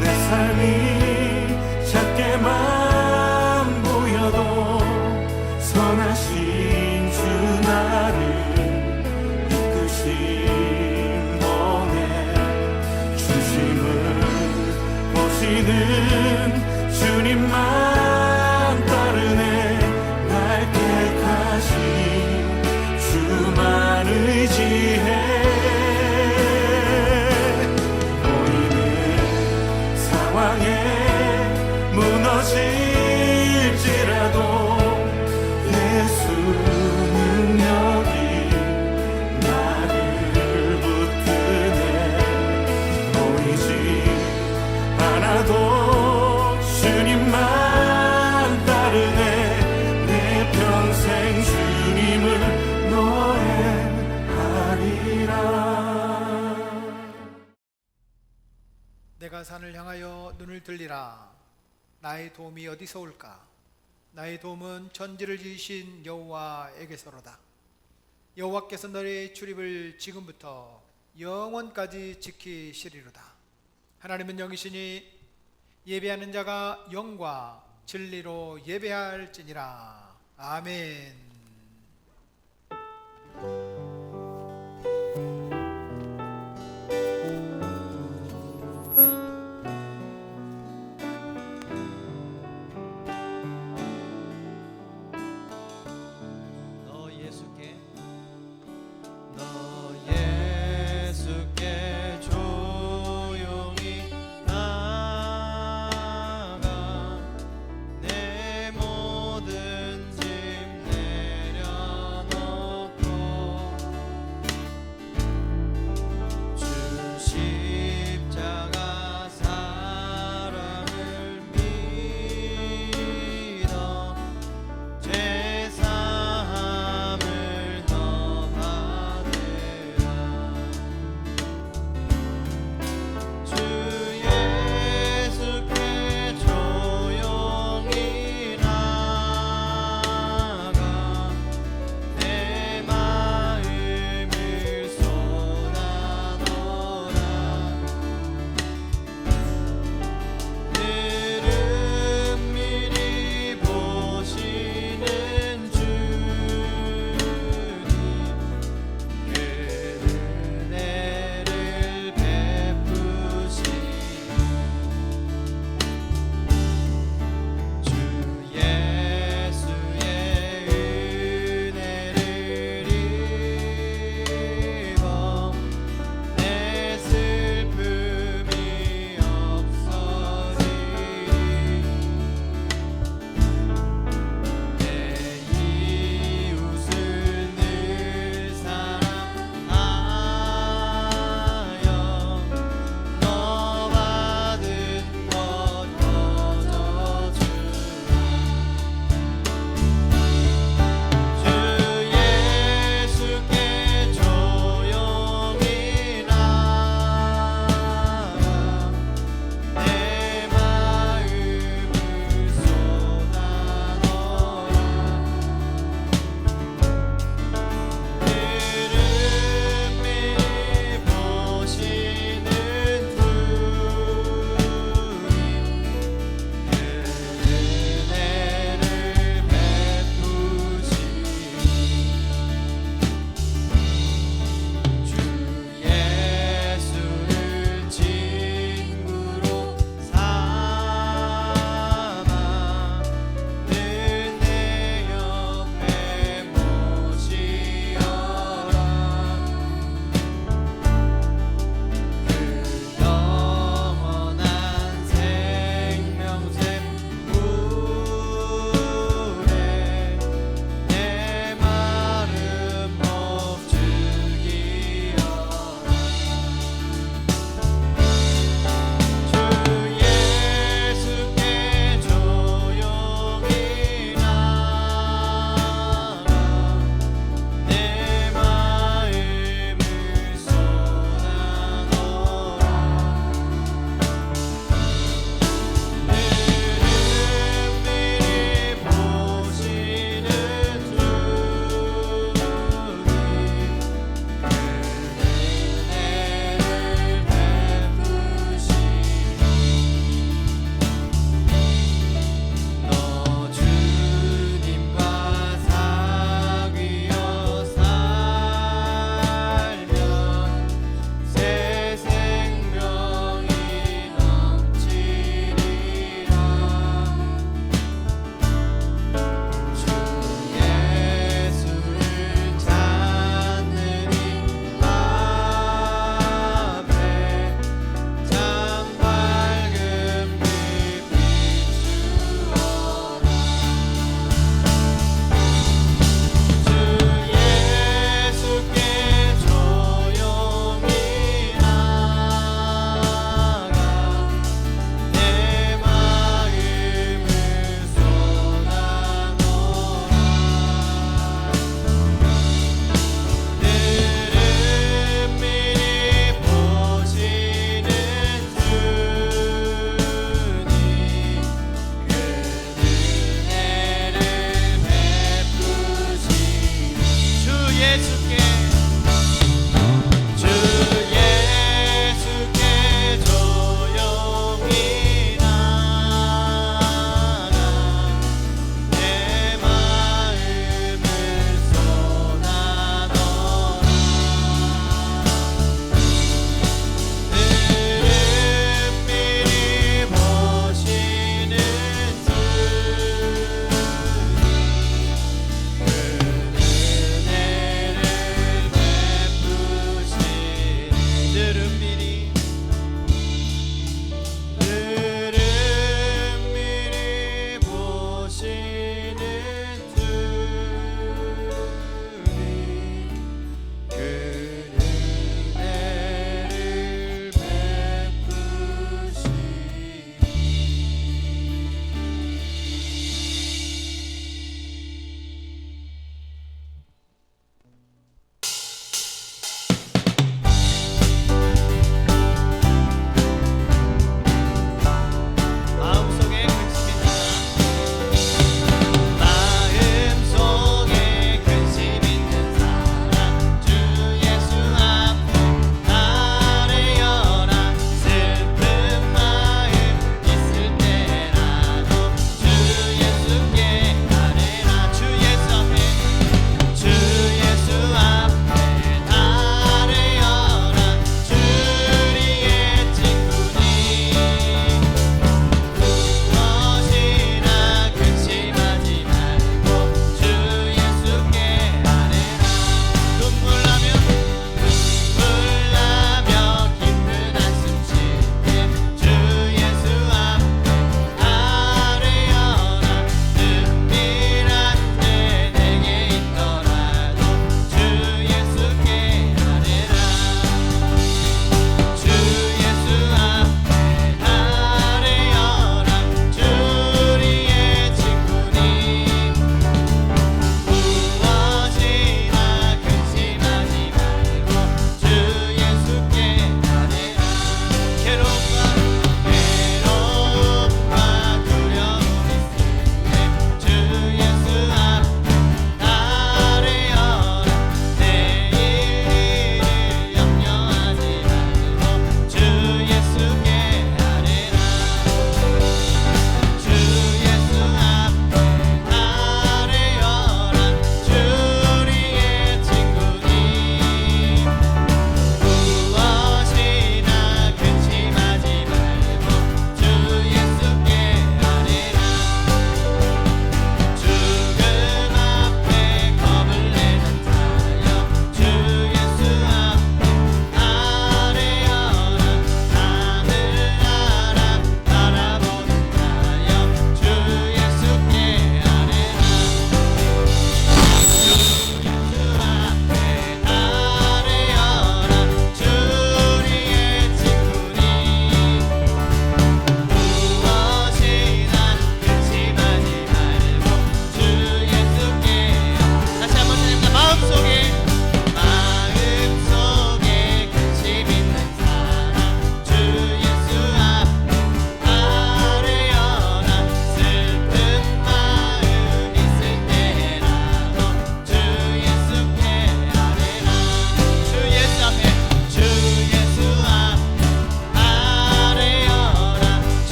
내 삶이 작게만 보여도 선하신 주 나를 이끄신 몸에 중심을 보시는 주님만 따르네. 날 택하신 주만 의지해 무너질지라도 예수 능력이 나를 붙드네. 보이지 않아도 주님만 따르네. 내 평생 주님을 노래하리라. 내가 산을 향하여 눈을 들리라. 나의 도움이 어디서 올까? 나의 도움은 천지를 지으신 여호와에게서로다. 여호와께서 너의 출입을 지금부터 영원까지 지키시리로다. 하나님은 영이시니 예배하는 자가 영과 진리로 예배할지니라. 아멘. 내 모든 짐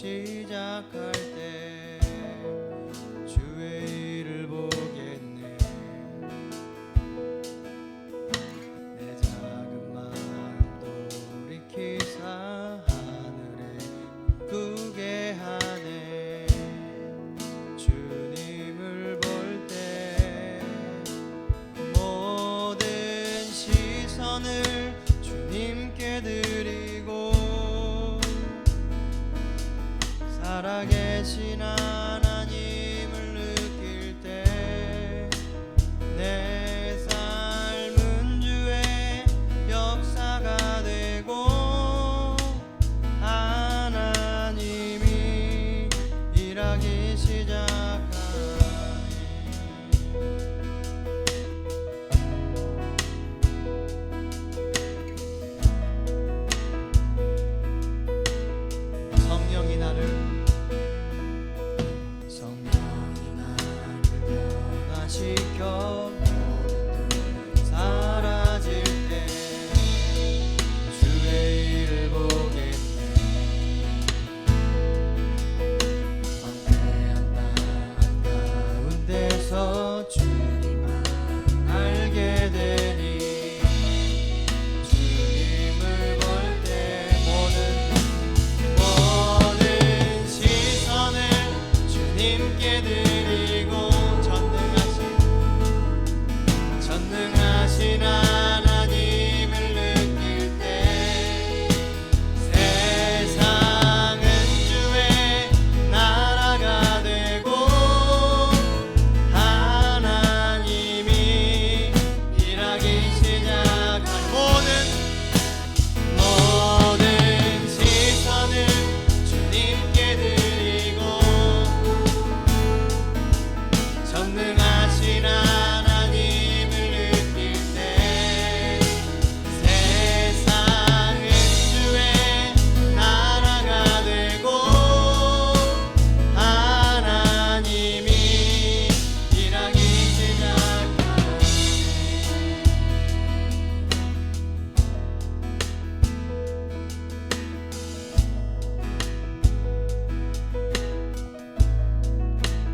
시작할 때 주의 일을 보겠네. 내 작은 마음도 돌이키사 하늘에 구게 하네. 주님을 볼 때 모든 시선을 주님께 드리고 살아계신 하나님을 느낄 때 내 삶은 주의 역사가 되고 하나님이 일하기 시작하네. 성령이 나를 변화시켜 사라질 때 주의 일을 보겠네. 황폐한 땅 한가운데서 주님만 알게 되니 주님을 볼 때 모든 시선을 주님께 드리고 전능하신 하나님을 느낄 때 세상은 주의 나라가 되고 하나님이 일하기 시작한 모든 시선을 주님께 드리고 전능하신 하나님을 느낄 때 세상은 주의 나라가 되고 하나님이 일하기 시작하네.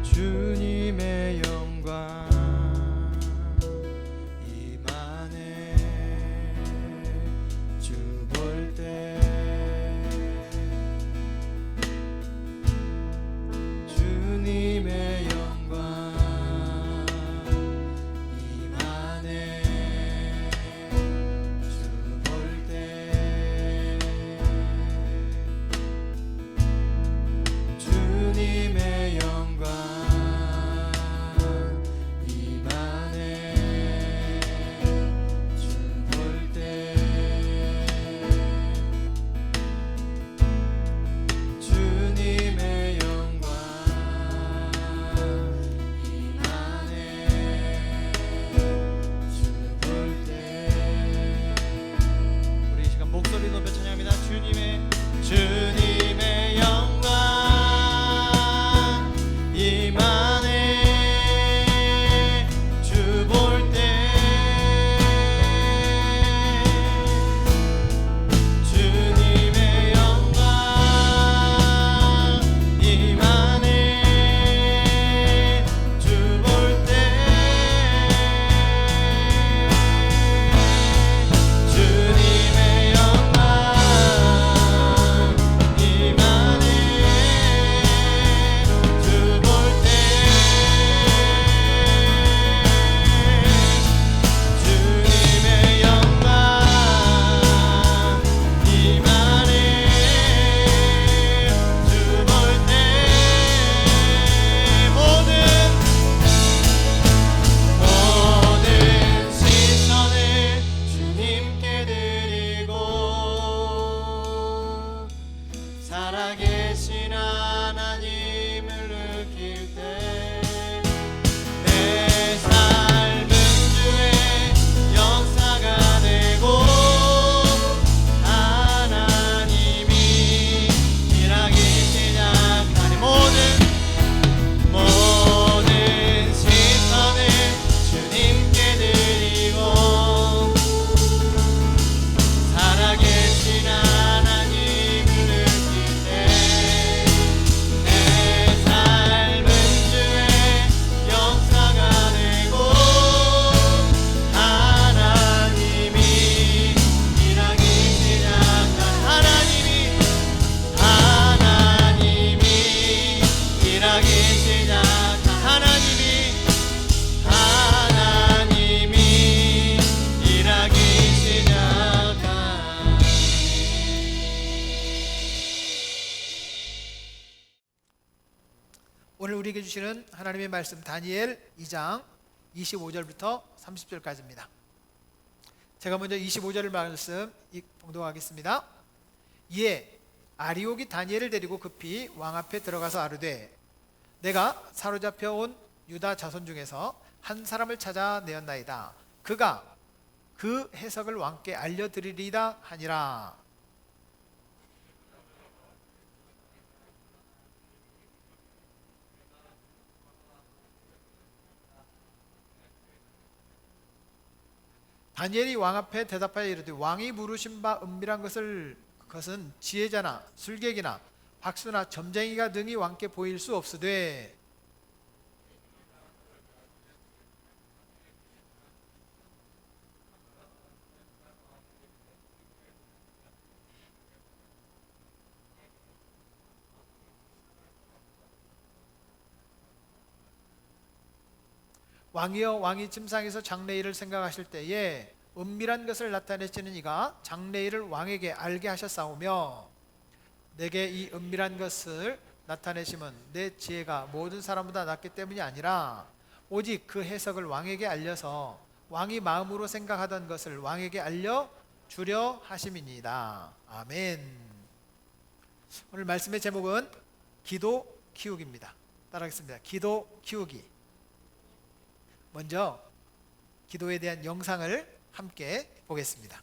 주님의 영광 임하네. 주 볼 때 주님의 영광 임하네. 주 볼 때 주님의 영광 임하네. 주 볼 때 주님의 영광 임하네. 주 볼 때 우리 이 시간 목소리 높여 찬양합니다. 주님의 영광 임하네. 주 볼 때 주님의 영광 임하네. 주 볼 때 주님의 영광 오늘 우리에게 주시는 하나님의 말씀 다니엘 2장 25절부터 30절까지입니다. 제가 먼저 25절 말씀 봉독하겠습니다. 이에 아리옥이 다니엘을 데리고 급히 왕 앞에 들어가서 아르되 내가 사로잡혀 온 유다 자손 중에서 한 사람을 찾아내었나이다. 그가 그 해석을 왕께 알려드리리다 하니라. 다니엘이 왕 앞에 대답하여 이르되 왕이 물으신 바 은밀한 그것은 지혜자나 술객이나 박수나 점쟁이가 등이 왕께 보일 수 없으되 왕이여 왕이 침상에서 장래일을 생각하실 때에 은밀한 것을 나타내시는 이가 장래일을 왕에게 알게 하셨사오며 내게 이 은밀한 것을 나타내심은 내 지혜가 모든 사람보다 낫기 때문이 아니라 오직 그 해석을 왕에게 알려서 왕이 마음으로 생각하던 것을 왕에게 알려주려 하심이니이다. 아멘. 오늘 말씀의 제목은 기도 키우기입니다. 따라하겠습니다. 기도 키우기. 먼저 기도에 대한 영상을 함께 보겠습니다.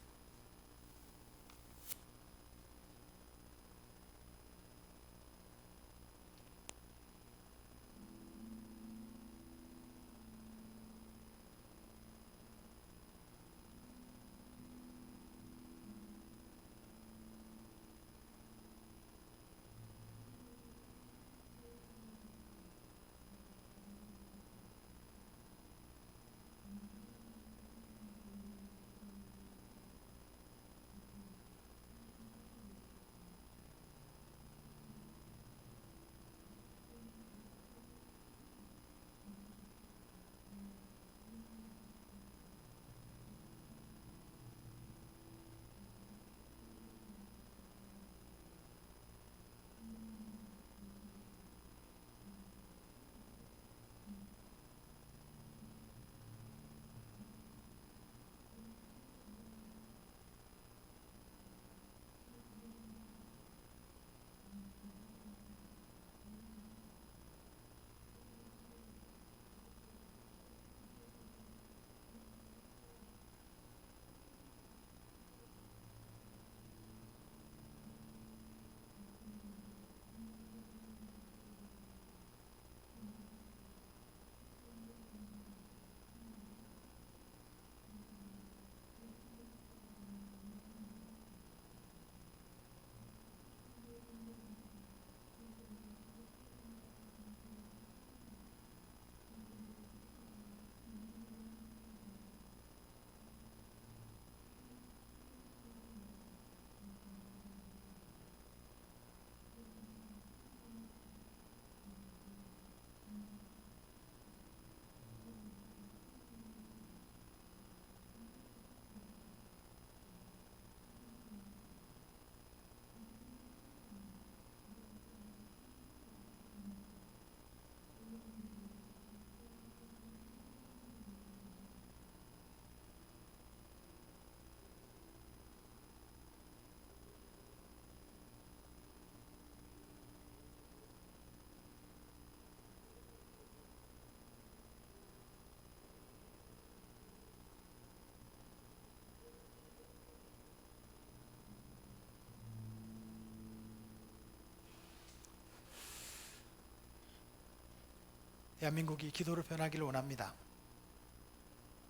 대한민국이 기도로 변하기를 원합니다.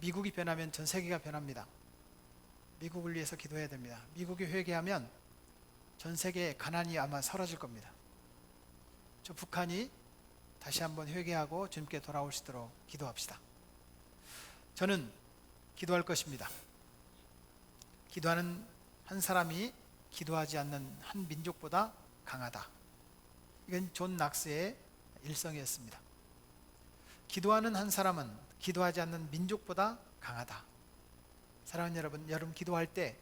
미국이 변하면 전 세계가 변합니다. 미국을 위해서 기도해야 됩니다. 미국이 회개하면 전 세계에 가난이 아마 사라질 겁니다. 저 북한이 다시 한번 회개하고 주님께 돌아올 수 있도록 기도합시다. 저는 기도할 것입니다. 기도하는 한 사람이 기도하지 않는 한 민족보다 강하다. 이건 존 낙스의 일성이었습니다. 기도하는 한 사람은 기도하지 않는 민족보다 강하다. 사랑하는 여러분 기도할 때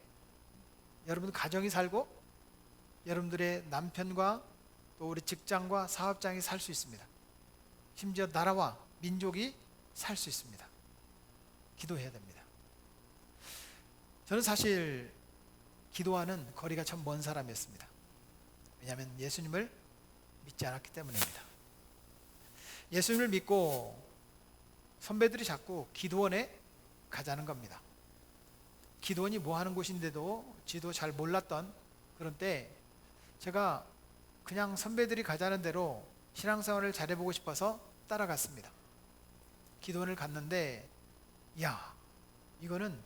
여러분 가정이 살고 여러분들의 남편과 또 우리 직장과 사업장이 살 수 있습니다. 심지어 나라와 민족이 살 수 있습니다. 기도해야 됩니다. 저는 사실 기도하는 거리가 참 먼 사람이었습니다. 왜냐하면 예수님을 믿지 않았기 때문입니다. 예수님을 믿고 선배들이 자꾸 기도원에 가자는 겁니다. 기도원이 뭐 하는 곳인데도 지도 잘 몰랐던 그런 때 제가 그냥 선배들이 가자는 대로 신앙생활을 잘해보고 싶어서 따라갔습니다. 기도원을 갔는데 야, 이거는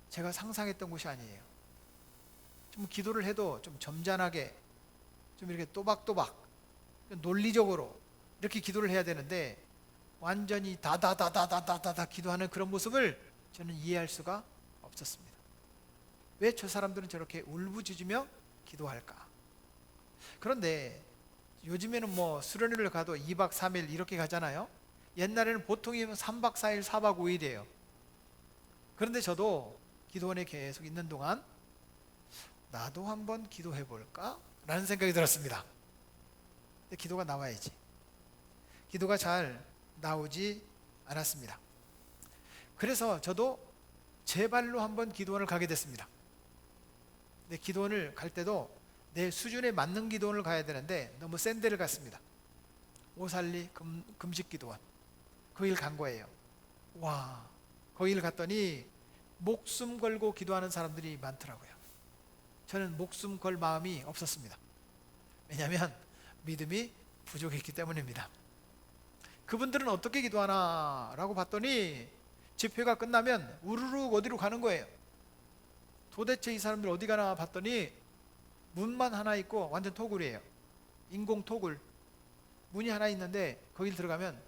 제가 상상했던 곳이 아니에요. 좀 기도를 해도 좀 점잖하게 좀 이렇게 또박또박 논리적으로 이렇게 기도를 해야 되는데 완전히 다다다다다다다 기도하는 그런 모습을 저는 이해할 수가 없었습니다. 왜 저 사람들은 저렇게 울부짖으며 기도할까? 그런데 요즘에는 뭐 수련회를 가도 2박 3일 이렇게 가잖아요. 옛날에는 보통이면 3박 4일, 4박 5일이에요. 그런데 저도 기도원에 계속 있는 동안 나도 한번 기도해 볼까? 라는 생각이 들었습니다. 근데 기도가 나와야지. 기도가 잘 나오지 않았습니다. 그래서 저도 제 발로 한번 기도원을 가게 됐습니다. 근데 기도원을 갈 때도 내 수준에 맞는 기도원을 가야 되는데 너무 센 데를 갔습니다. 오살리 금식 기도원. 거길 간 거예요. 와, 거길 갔더니 목숨 걸고 기도하는 사람들이 많더라고요. 저는 목숨 걸 마음이 없었습니다. 왜냐하면 믿음이 부족했기 때문입니다. 그분들은 어떻게 기도하나 라고 봤더니 집회가 끝나면 우르르 어디로 가는 거예요. 도대체 이 사람들 어디 가나 봤더니 문만 하나 있고 완전 토굴이에요. 인공 토굴. 문이 하나 있는데 거길 들어가면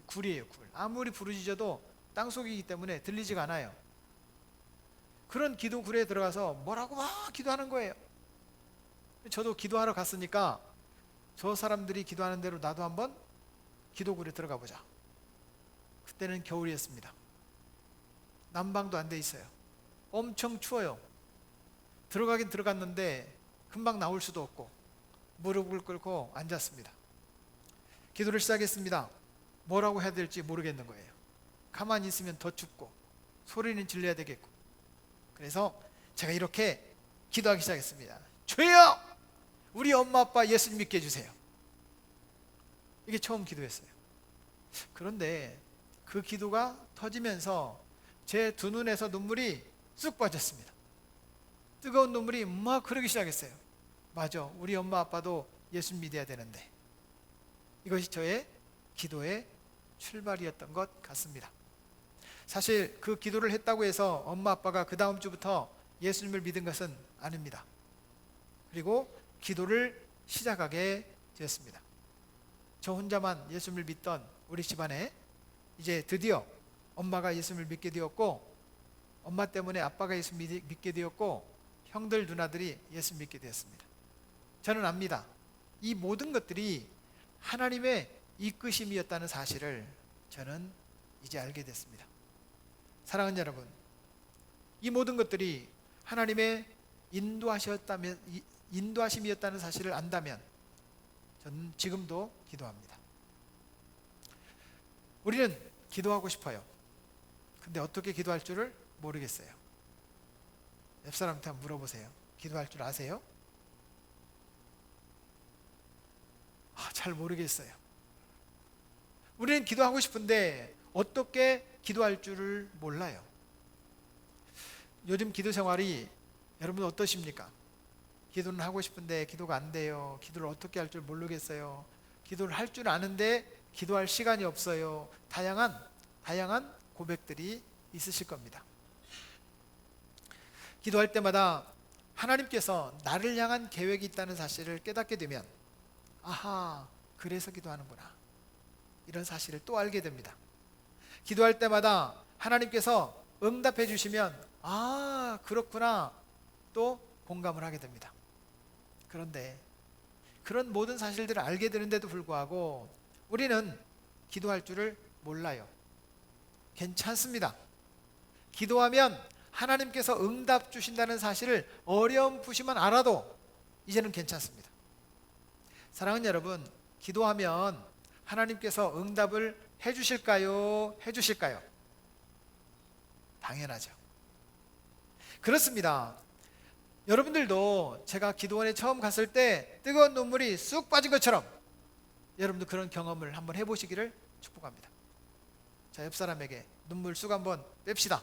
굴이에요, 굴. 아무리 부르짖어도 땅속이기 때문에 들리지가 않아요. 그런 기도굴에 들어가서 뭐라고 막 기도하는 거예요. 저도 기도하러 갔으니까 저 사람들이 기도하는 대로 나도 한번 기도굴에 들어가 보자. 그때는 겨울이었습니다. 난방도 안 돼 있어요. 엄청 추워요. 들어가긴 들어갔는데 금방 나올 수도 없고 무릎을 꿇고 앉았습니다. 기도를 시작했습니다. 뭐라고 해야 될지 모르겠는 거예요. 가만히 있으면 더 춥고 소리는 질러야 되겠고. 그래서 제가 이렇게 기도하기 시작했습니다. 주여, 우리 엄마 아빠 예수 믿게 해주세요. 이게 처음 기도였어요. 그런데 그 기도가 터지면서 제 두 눈에서 눈물이 쑥 빠졌습니다. 뜨거운 눈물이 막 흐르기 시작했어요. 맞아, 우리 엄마 아빠도 예수 믿어야 되는데. 이것이 저의 기도의 출발이었던 것 같습니다. 사실 그 기도를 했다고 해서 엄마 아빠가 그 다음 주부터 예수님을 믿은 것은 아닙니다. 그리고 기도를 시작하게 되었습니다. 저 혼자만 예수님을 믿던 우리 집안에 이제 드디어 엄마가 예수님을 믿게 되었고, 엄마 때문에 아빠가 예수 믿게 되었고, 형들 누나들이 예수 믿게 되었습니다. 저는 압니다. 이 모든 것들이 하나님의 이끄심이었다는 사실을 저는 이제 알게 됐습니다. 사랑하는 여러분, 이 모든 것들이 하나님의 인도하심이었다는 사실을 안다면 저는 지금도 기도합니다. 우리는 기도하고 싶어요. 근데 어떻게 기도할 줄을 모르겠어요. 옆 사람한테 한번 물어보세요. 기도할 줄 아세요? 잘 모르겠어요. 우리는 기도하고 싶은데 어떻게 기도할 줄을 몰라요. 요즘 기도 생활이 여러분 어떠십니까? 기도는 하고 싶은데 기도가 안 돼요. 기도를 어떻게 할 줄 모르겠어요. 기도를 할 줄 아는데 기도할 시간이 없어요. 다양한 고백들이 있으실 겁니다. 기도할 때마다 하나님께서 나를 향한 계획이 있다는 사실을 깨닫게 되면, 아하, 그래서 기도하는구나, 이런 사실을 또 알게 됩니다. 기도할 때마다 하나님께서 응답해 주시면, 아, 그렇구나, 또 공감을 하게 됩니다. 그런데 그런 모든 사실들을 알게 되는데도 불구하고 우리는 기도할 줄을 몰라요. 괜찮습니다. 기도하면 하나님께서 응답 주신다는 사실을 어렴풋이만 알아도 이제는 괜찮습니다. 사랑하는 여러분, 기도하면 하나님께서 응답을 해주실까요? 해주실까요? 당연하죠. 그렇습니다. 여러분들도 제가 기도원에 처음 갔을 때 뜨거운 눈물이 쑥 빠진 것처럼 여러분도 그런 경험을 한번 해보시기를 축복합니다. 자, 옆 사람에게 눈물 쑥 한번 뺍시다.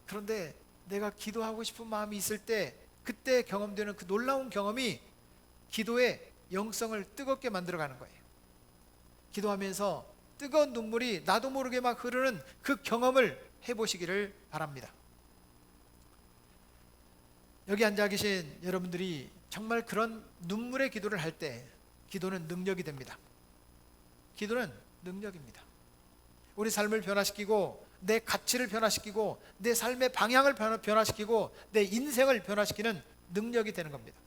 그런데 내가 기도하고 싶은 마음이 있을 때 그때 경험되는 그 놀라운 경험이 기도의 영성을 뜨겁게 만들어가는 거예요. 기도하면서 뜨거운 눈물이 나도 모르게 막 흐르는 그 경험을 해보시기를 바랍니다. 여기 앉아 계신 여러분들이 정말 그런 눈물의 기도를 할 때 기도는 능력이 됩니다. 기도는 능력입니다. 우리 삶을 변화시키고 내 가치를 변화시키고 내 삶의 방향을 변화시키고 내 인생을 변화시키는 능력이 되는 겁니다.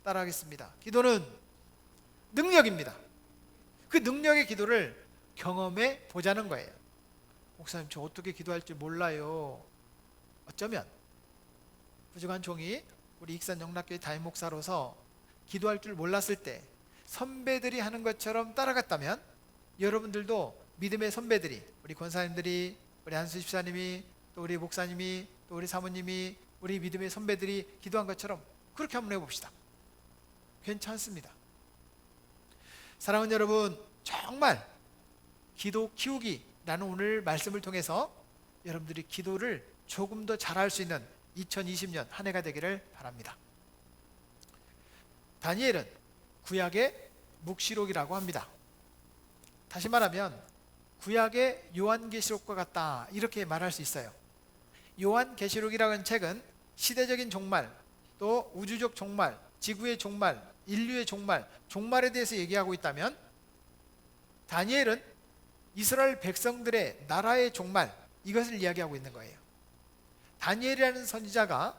따라하겠습니다. 기도는 능력입니다. 그 능력의 기도를 경험해 보자는 거예요. 목사님, 저 어떻게 기도할 줄 몰라요. 어쩌면 부족한 종이 우리 익산 영락교회 담임 목사로서 기도할 줄 몰랐을 때 선배들이 하는 것처럼 따라갔다면 여러분들도 믿음의 선배들이, 우리 권사님들이, 우리 한수 집사님이, 또 우리 목사님이, 또 우리 사모님이, 우리 믿음의 선배들이 기도한 것처럼 그렇게 한번 해봅시다. 괜찮습니다. 사랑하는 여러분, 정말 기도 키우기라는 오늘 말씀을 통해서 여러분들이 기도를 조금 더 잘할 수 있는 2020년 한 해가 되기를 바랍니다. 다니엘은 구약의 묵시록이라고 합니다. 다시 말하면 구약의 요한계시록과 같다, 이렇게 말할 수 있어요. 요한계시록이라는 책은 시대적인 종말, 또 우주적 종말, 지구의 종말, 인류의 종말, 종말에 대해서 얘기하고 있다면 다니엘은 이스라엘 백성들의 나라의 종말, 이것을 이야기하고 있는 거예요. 다니엘이라는 선지자가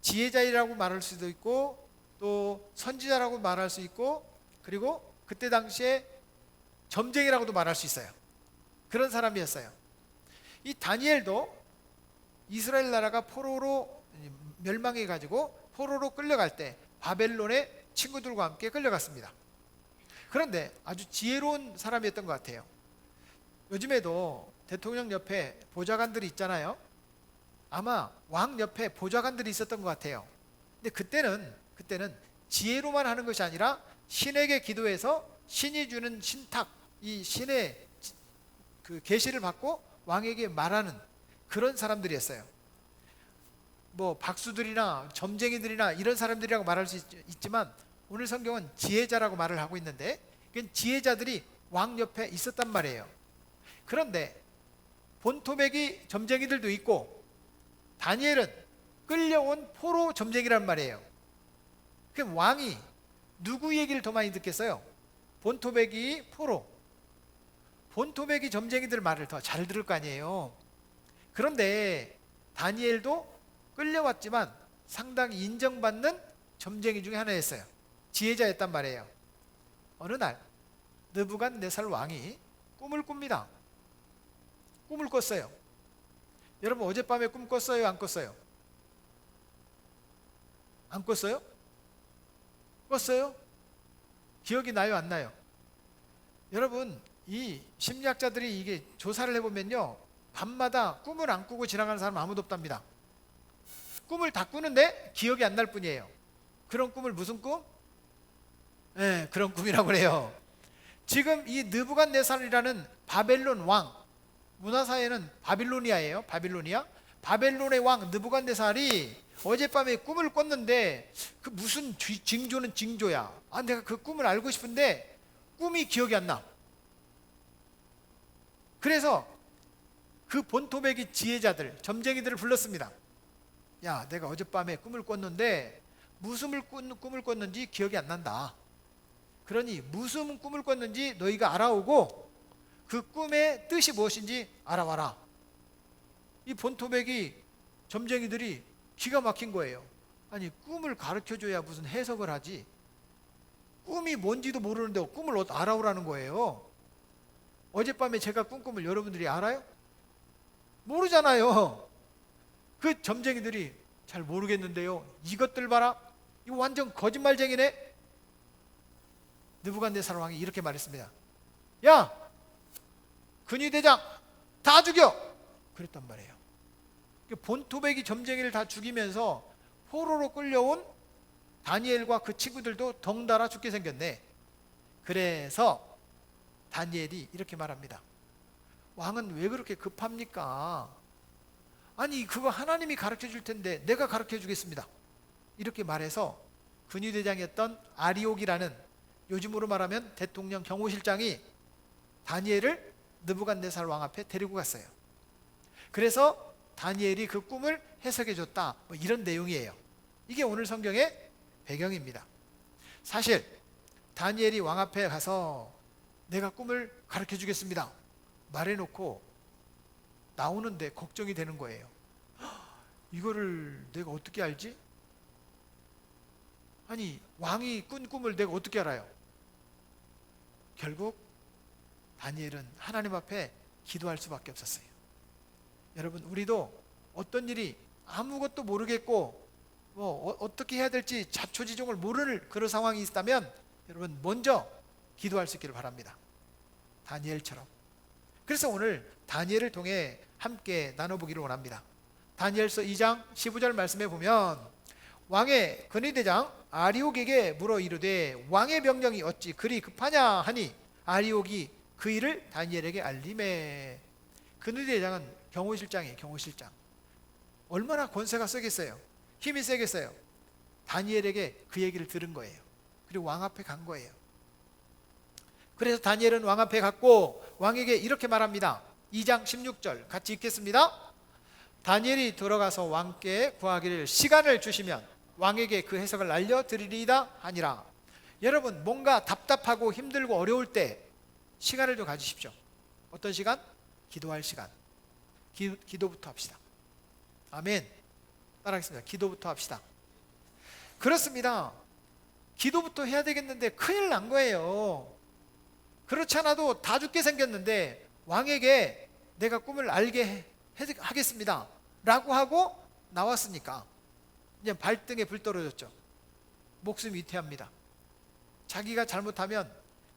지혜자이라고 말할 수도 있고 또 선지자라고 말할 수 있고, 그리고 그때 당시에 점쟁이라고도 말할 수 있어요. 그런 사람이었어요. 이 다니엘도 이스라엘 나라가 포로로 멸망해 가지고 포로로 끌려갈 때 바벨론의 친구들과 함께 끌려갔습니다. 그런데 아주 지혜로운 사람이었던 것 같아요. 요즘에도 대통령 옆에 보좌관들이 있잖아요. 아마 왕 옆에 보좌관들이 있었던 것 같아요. 근데 그때는 지혜로만 하는 것이 아니라 신에게 기도해서 신이 주는 신탁, 이 신의 그 계시를 받고 왕에게 말하는 그런 사람들이었어요. 뭐 박수들이나 점쟁이들이나 이런 사람들이라고 말할 수 있지만 오늘 성경은 지혜자라고 말을 하고 있는데 그 지혜자들이 왕 옆에 있었단 말이에요. 그런데 본토백이 점쟁이들도 있고 다니엘은 끌려온 포로 점쟁이란 말이에요. 그럼 왕이 누구 얘기를 더 많이 듣겠어요? 본토백이 포로, 본토백이 점쟁이들 말을 더 잘 들을 거 아니에요. 그런데 다니엘도 끌려왔지만 상당히 인정받는 점쟁이 중에 하나였어요. 지혜자였단 말이에요. 어느 날 느부갓네살 왕이 꿈을 꿉니다. 꿈을 꿨어요. 여러분 어젯밤에 꿈 꿨어요? 안 꿨어요? 안 꿨어요? 꿨어요? 기억이 나요? 안 나요? 여러분 이 심리학자들이 이게 조사를 해보면요, 밤마다 꿈을 안 꾸고 지나가는 사람 아무도 없답니다. 꿈을 다 꾸는데 기억이 안 날 뿐이에요. 그런 꿈을 무슨 꿈? 네, 그런 꿈이라고 해요. 지금 이 느부갓네살이라는 바벨론 왕, 문화사에는 바빌로니아예요. 바벨론의 왕 느부갓네살이 어젯밤에 꿈을 꿨는데 그 무슨 징조는 징조야. 내가 그 꿈을 알고 싶은데 꿈이 기억이 안 나. 그래서 그 본토백이 지혜자들, 점쟁이들을 불렀습니다. 야, 내가 어젯밤에 꿈을 꿨는데 무슨 꿈을 꿨는지 기억이 안 난다. 그러니 무슨 꿈을 꿨는지 너희가 알아오고 그 꿈의 뜻이 무엇인지 알아와라. 이 본토백이 점쟁이들이 기가 막힌 거예요. 아니 꿈을 가르쳐줘야 무슨 해석을 하지, 꿈이 뭔지도 모르는데 꿈을 알아오라는 거예요. 어젯밤에 제가 꾼 꿈을 여러분들이 알아요? 모르잖아요. 그 점쟁이들이 잘 모르겠는데요, 이것들 봐라, 이거 완전 거짓말쟁이네. 느부갓네살 왕이 이렇게 말했습니다. 야, 근위대장 다 죽여! 그랬단 말이에요. 본토배기 점쟁이를 다 죽이면서 포로로 끌려온 다니엘과 그 친구들도 덩달아 죽게 생겼네. 그래서 다니엘이 이렇게 말합니다. 왕은 왜 그렇게 급합니까? 아니, 그거 하나님이 가르쳐 줄 텐데 내가 가르쳐 주겠습니다. 이렇게 말해서 근위대장이었던 아리옥이라는, 요즘으로 말하면 대통령 경호실장이 다니엘을 느부갓네살 왕 앞에 데리고 갔어요. 그래서 다니엘이 그 꿈을 해석해 줬다, 뭐 이런 내용이에요. 이게 오늘 성경의 배경입니다. 사실 다니엘이 왕 앞에 가서 내가 꿈을 가르쳐 주겠습니다 말해놓고 나오는데 걱정이 되는 거예요. 이거를 내가 어떻게 알지? 아니, 왕이 꾼 꿈을 내가 어떻게 알아요? 결국 다니엘은 하나님 앞에 기도할 수밖에 없었어요. 여러분, 우리도 어떤 일이 아무것도 모르겠고 어떻게 해야 될지 자초지종을 모르는 그런 상황이 있다면 여러분, 먼저 기도할 수 있기를 바랍니다. 다니엘처럼. 그래서 오늘 다니엘을 통해 함께 나눠보기를 원합니다. 다니엘서 2장 15절 말씀에 보면 왕의 근위대장 아리옥에게 물어 이르되 왕의 명령이 어찌 그리 급하냐 하니 아리옥이 그 일을 다니엘에게 알림해. 근위대장은 경호실장이에요. 경호실장. 얼마나 권세가 세겠어요? 힘이 세겠어요? 다니엘에게 그 얘기를 들은 거예요. 그리고 왕 앞에 간 거예요. 그래서 다니엘은 왕 앞에 갔고 왕에게 이렇게 말합니다. 2장 16절 같이 읽겠습니다. 다니엘이 들어가서 왕께 구하기를 시간을 주시면 왕에게 그 해석을 알려드리리이다 하니라. 여러분, 뭔가 답답하고 힘들고 어려울 때 시간을 좀 가지십시오. 어떤 시간? 기도할 시간. 기도부터 합시다. 아멘. 따라하겠습니다. 기도부터 합시다. 그렇습니다. 기도부터 해야 되겠는데 큰일 난 거예요. 그렇지 않아도 다 죽게 생겼는데 왕에게 내가 꿈을 알게 하겠습니다 라고 하고 나왔으니까 이제 발등에 불 떨어졌죠. 목숨이 위태합니다. 자기가 잘못하면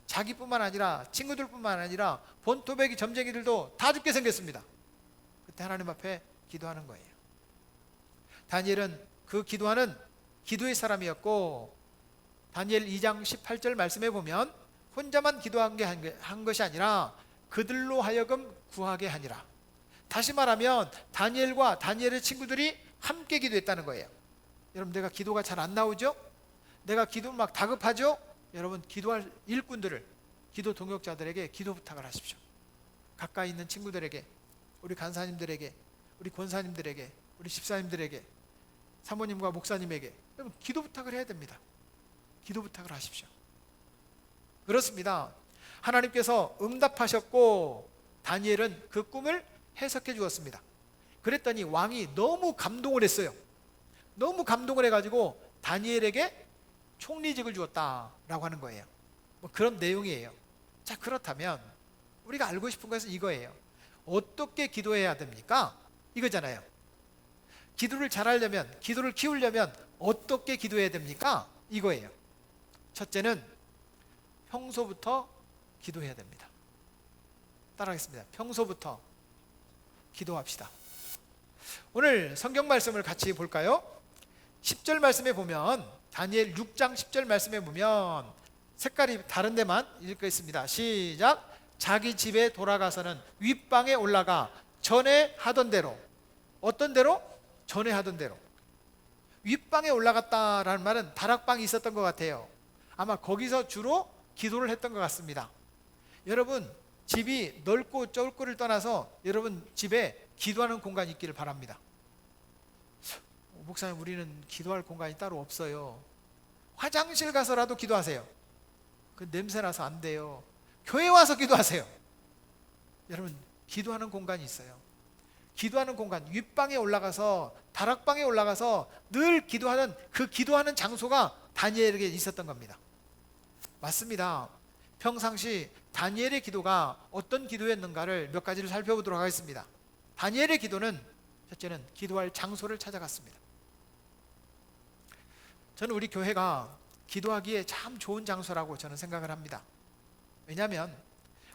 자기뿐만 아니라 친구들뿐만 아니라 본토배기 점쟁이들도 다 죽게 생겼습니다. 그때 하나님 앞에 기도하는 거예요. 다니엘은 그 기도하는 기도의 사람이었고 다니엘 2장 18절 말씀에 보면 혼자만 기도한 것이 아니라 그들로 하여금 구하게 하니라. 다시 말하면 다니엘과 다니엘의 친구들이 함께 기도했다는 거예요. 여러분, 내가 기도가 잘 안 나오죠? 내가 기도 막 다급하죠? 여러분, 기도할 일꾼들을, 기도 동역자들에게 기도 부탁을 하십시오. 가까이 있는 친구들에게, 우리 간사님들에게, 우리 권사님들에게, 우리 집사님들에게, 사모님과 목사님에게 여러분, 기도 부탁을 해야 됩니다. 기도 부탁을 하십시오. 그렇습니다. 하나님께서 응답하셨고 다니엘은 그 꿈을 해석해 주었습니다. 그랬더니 왕이 너무 감동을 했어요. 너무 감동을 해가지고 다니엘에게 총리직을 주었다라고 하는 거예요. 뭐 그런 내용이에요. 자, 그렇다면 우리가 알고 싶은 것은 이거예요. 어떻게 기도해야 됩니까? 이거잖아요. 기도를 잘하려면, 기도를 키우려면 어떻게 기도해야 됩니까? 이거예요. 첫째는 평소부터 기도해야 됩니다. 따라하겠습니다. 평소부터 기도합시다. 오늘 성경 말씀을 같이 볼까요? 10절 말씀에 보면, 다니엘 6장 10절 말씀에 보면 색깔이 다른 데만 읽겠습니다. 시작. 자기 집에 돌아가서는 윗방에 올라가 전에 하던 대로. 어떤 대로? 전에 하던 대로. 윗방에 올라갔다라는 말은 다락방이 있었던 것 같아요. 아마 거기서 주로 기도를 했던 것 같습니다. 여러분, 집이 넓고 좁고를 떠나서 여러분 집에 기도하는 공간이 있기를 바랍니다. 목사님, 우리는 기도할 공간이 따로 없어요. 화장실 가서라도 기도하세요. 그 냄새 나서 안 돼요. 교회 와서 기도하세요. 여러분, 기도하는 공간이 있어요. 기도하는 공간, 윗방에 올라가서, 다락방에 올라가서 늘 기도하는 그 기도하는 장소가 다니엘에게 있었던 겁니다. 맞습니다. 평상시 다니엘의 기도가 어떤 기도였는가를 몇 가지를 살펴보도록 하겠습니다. 다니엘의 기도는 첫째는 기도할 장소를 찾아갔습니다. 저는 우리 교회가 기도하기에 참 좋은 장소라고 저는 생각을 합니다. 왜냐하면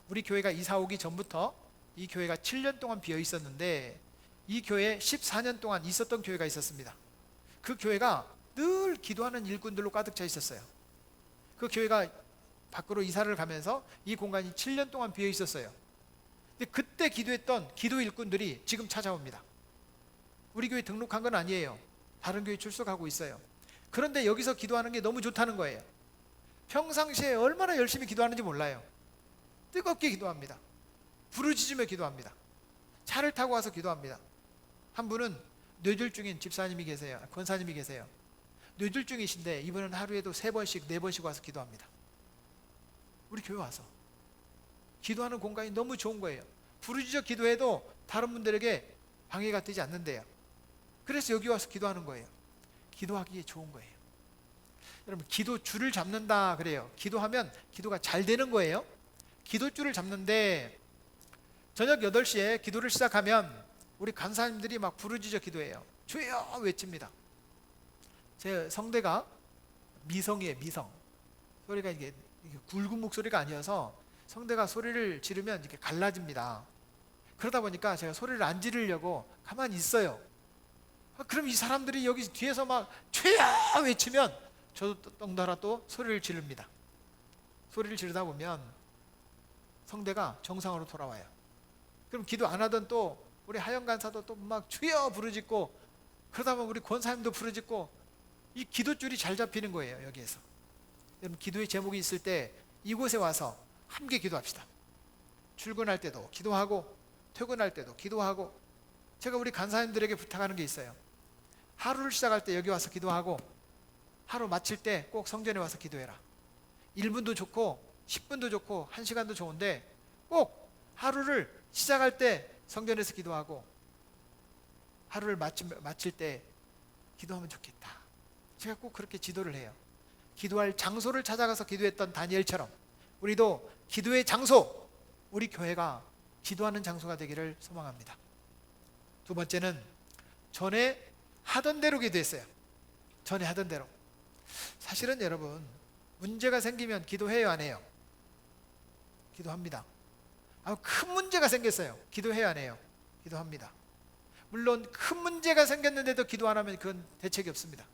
우리 교회가 이사 오기 전부터 이 교회가 7년 동안 비어 있었는데 이 교회에 14년 동안 있었던 교회가 있었습니다. 그 교회가 늘 기도하는 일꾼들로 가득 차 있었어요. 그 교회가 밖으로 이사를 가면서 이 공간이 7년 동안 비어 있었어요. 근데 그때 기도했던 기도 일꾼들이 지금 찾아옵니다. 우리 교회 등록한 건 아니에요. 다른 교회 출석하고 있어요. 그런데 여기서 기도하는 게 너무 좋다는 거예요. 평상시에 얼마나 열심히 기도하는지 몰라요. 뜨겁게 기도합니다. 부르짖으며 기도합니다. 차를 타고 와서 기도합니다. 한 분은 뇌졸중인 집사님이 계세요. 권사님이 계세요. 뇌졸중이신데 이분은 하루에도 3번씩 4번씩 와서 기도합니다. 우리 교회 와서 기도하는 공간이 너무 좋은 거예요. 부르짖어 기도해도 다른 분들에게 방해가 되지 않는데요. 그래서 여기 와서 기도하는 거예요. 기도하기에 좋은 거예요. 여러분, 기도줄을 잡는다 그래요. 기도하면 기도가 잘 되는 거예요. 기도줄을 잡는데 저녁 8시에 기도를 시작하면 우리 간사님들이 막 부르짖어 기도해요. 주여 외칩니다. 제 성대가 미성이에요. 미성. 소리가 이게 굵은 목소리가 아니어서 성대가 소리를 지르면 이렇게 갈라집니다. 그러다 보니까 제가 소리를 안 지르려고 가만히 있어요. 그럼 이 사람들이 여기 뒤에서 막 주여 외치면 저도 덩달아 또 소리를 지릅니다. 소리를 지르다 보면 성대가 정상으로 돌아와요. 그럼 기도 안 하던 또 우리 하영 간사도 또 막 주여 부르짖고, 그러다 보면 우리 권사님도 부르짖고, 이 기도줄이 잘 잡히는 거예요. 여기에서 여러분, 기도의 제목이 있을 때 이곳에 와서 함께 기도합시다. 출근할 때도 기도하고 퇴근할 때도 기도하고. 제가 우리 간사님들에게 부탁하는 게 있어요. 하루를 시작할 때 여기 와서 기도하고 하루 마칠 때 꼭 성전에 와서 기도해라. 1분도 좋고 10분도 좋고 1시간도 좋은데 꼭 하루를 시작할 때 성전에서 기도하고 하루를 마칠 때 기도하면 좋겠다. 제가 꼭 그렇게 지도를 해요. 기도할 장소를 찾아가서 기도했던 다니엘처럼 우리도 기도의 장소, 우리 교회가 기도하는 장소가 되기를 소망합니다. 두 번째는 전에 하던 대로 기도했어요. 전에 하던 대로. 사실은 여러분, 문제가 생기면 기도해요, 안 해요? 기도합니다. 큰 문제가 생겼어요. 기도해요, 안 해요? 기도합니다. 물론 큰 문제가 생겼는데도 기도 안 하면 그건 대책이 없습니다.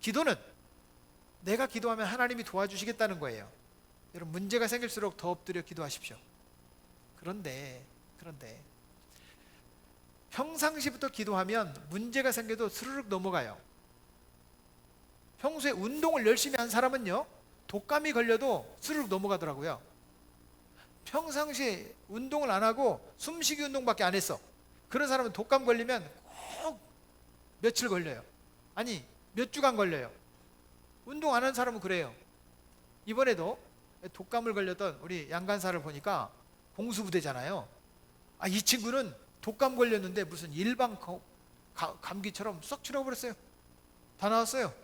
기도는 내가 기도하면 하나님이 도와주시겠다는 거예요. 여러분, 문제가 생길수록 더 엎드려 기도하십시오. 그런데 평상시부터 기도하면 문제가 생겨도 스르륵 넘어가요. 평소에 운동을 열심히 한 사람은요, 독감이 걸려도 스르륵 넘어가더라고요. 평상시에 운동을 안 하고 숨쉬기 운동밖에 안 했어. 그런 사람은 독감 걸리면 꼭 며칠 걸려요. 아니, 몇 주간 걸려요. 운동 안 한 사람은 그래요. 이번에도 독감을 걸렸던 우리 양간사를 보니까 공수부대잖아요. 이 친구는 독감 걸렸는데 무슨 일반 감기처럼 쏙 줄어버렸어요. 다 나왔어요.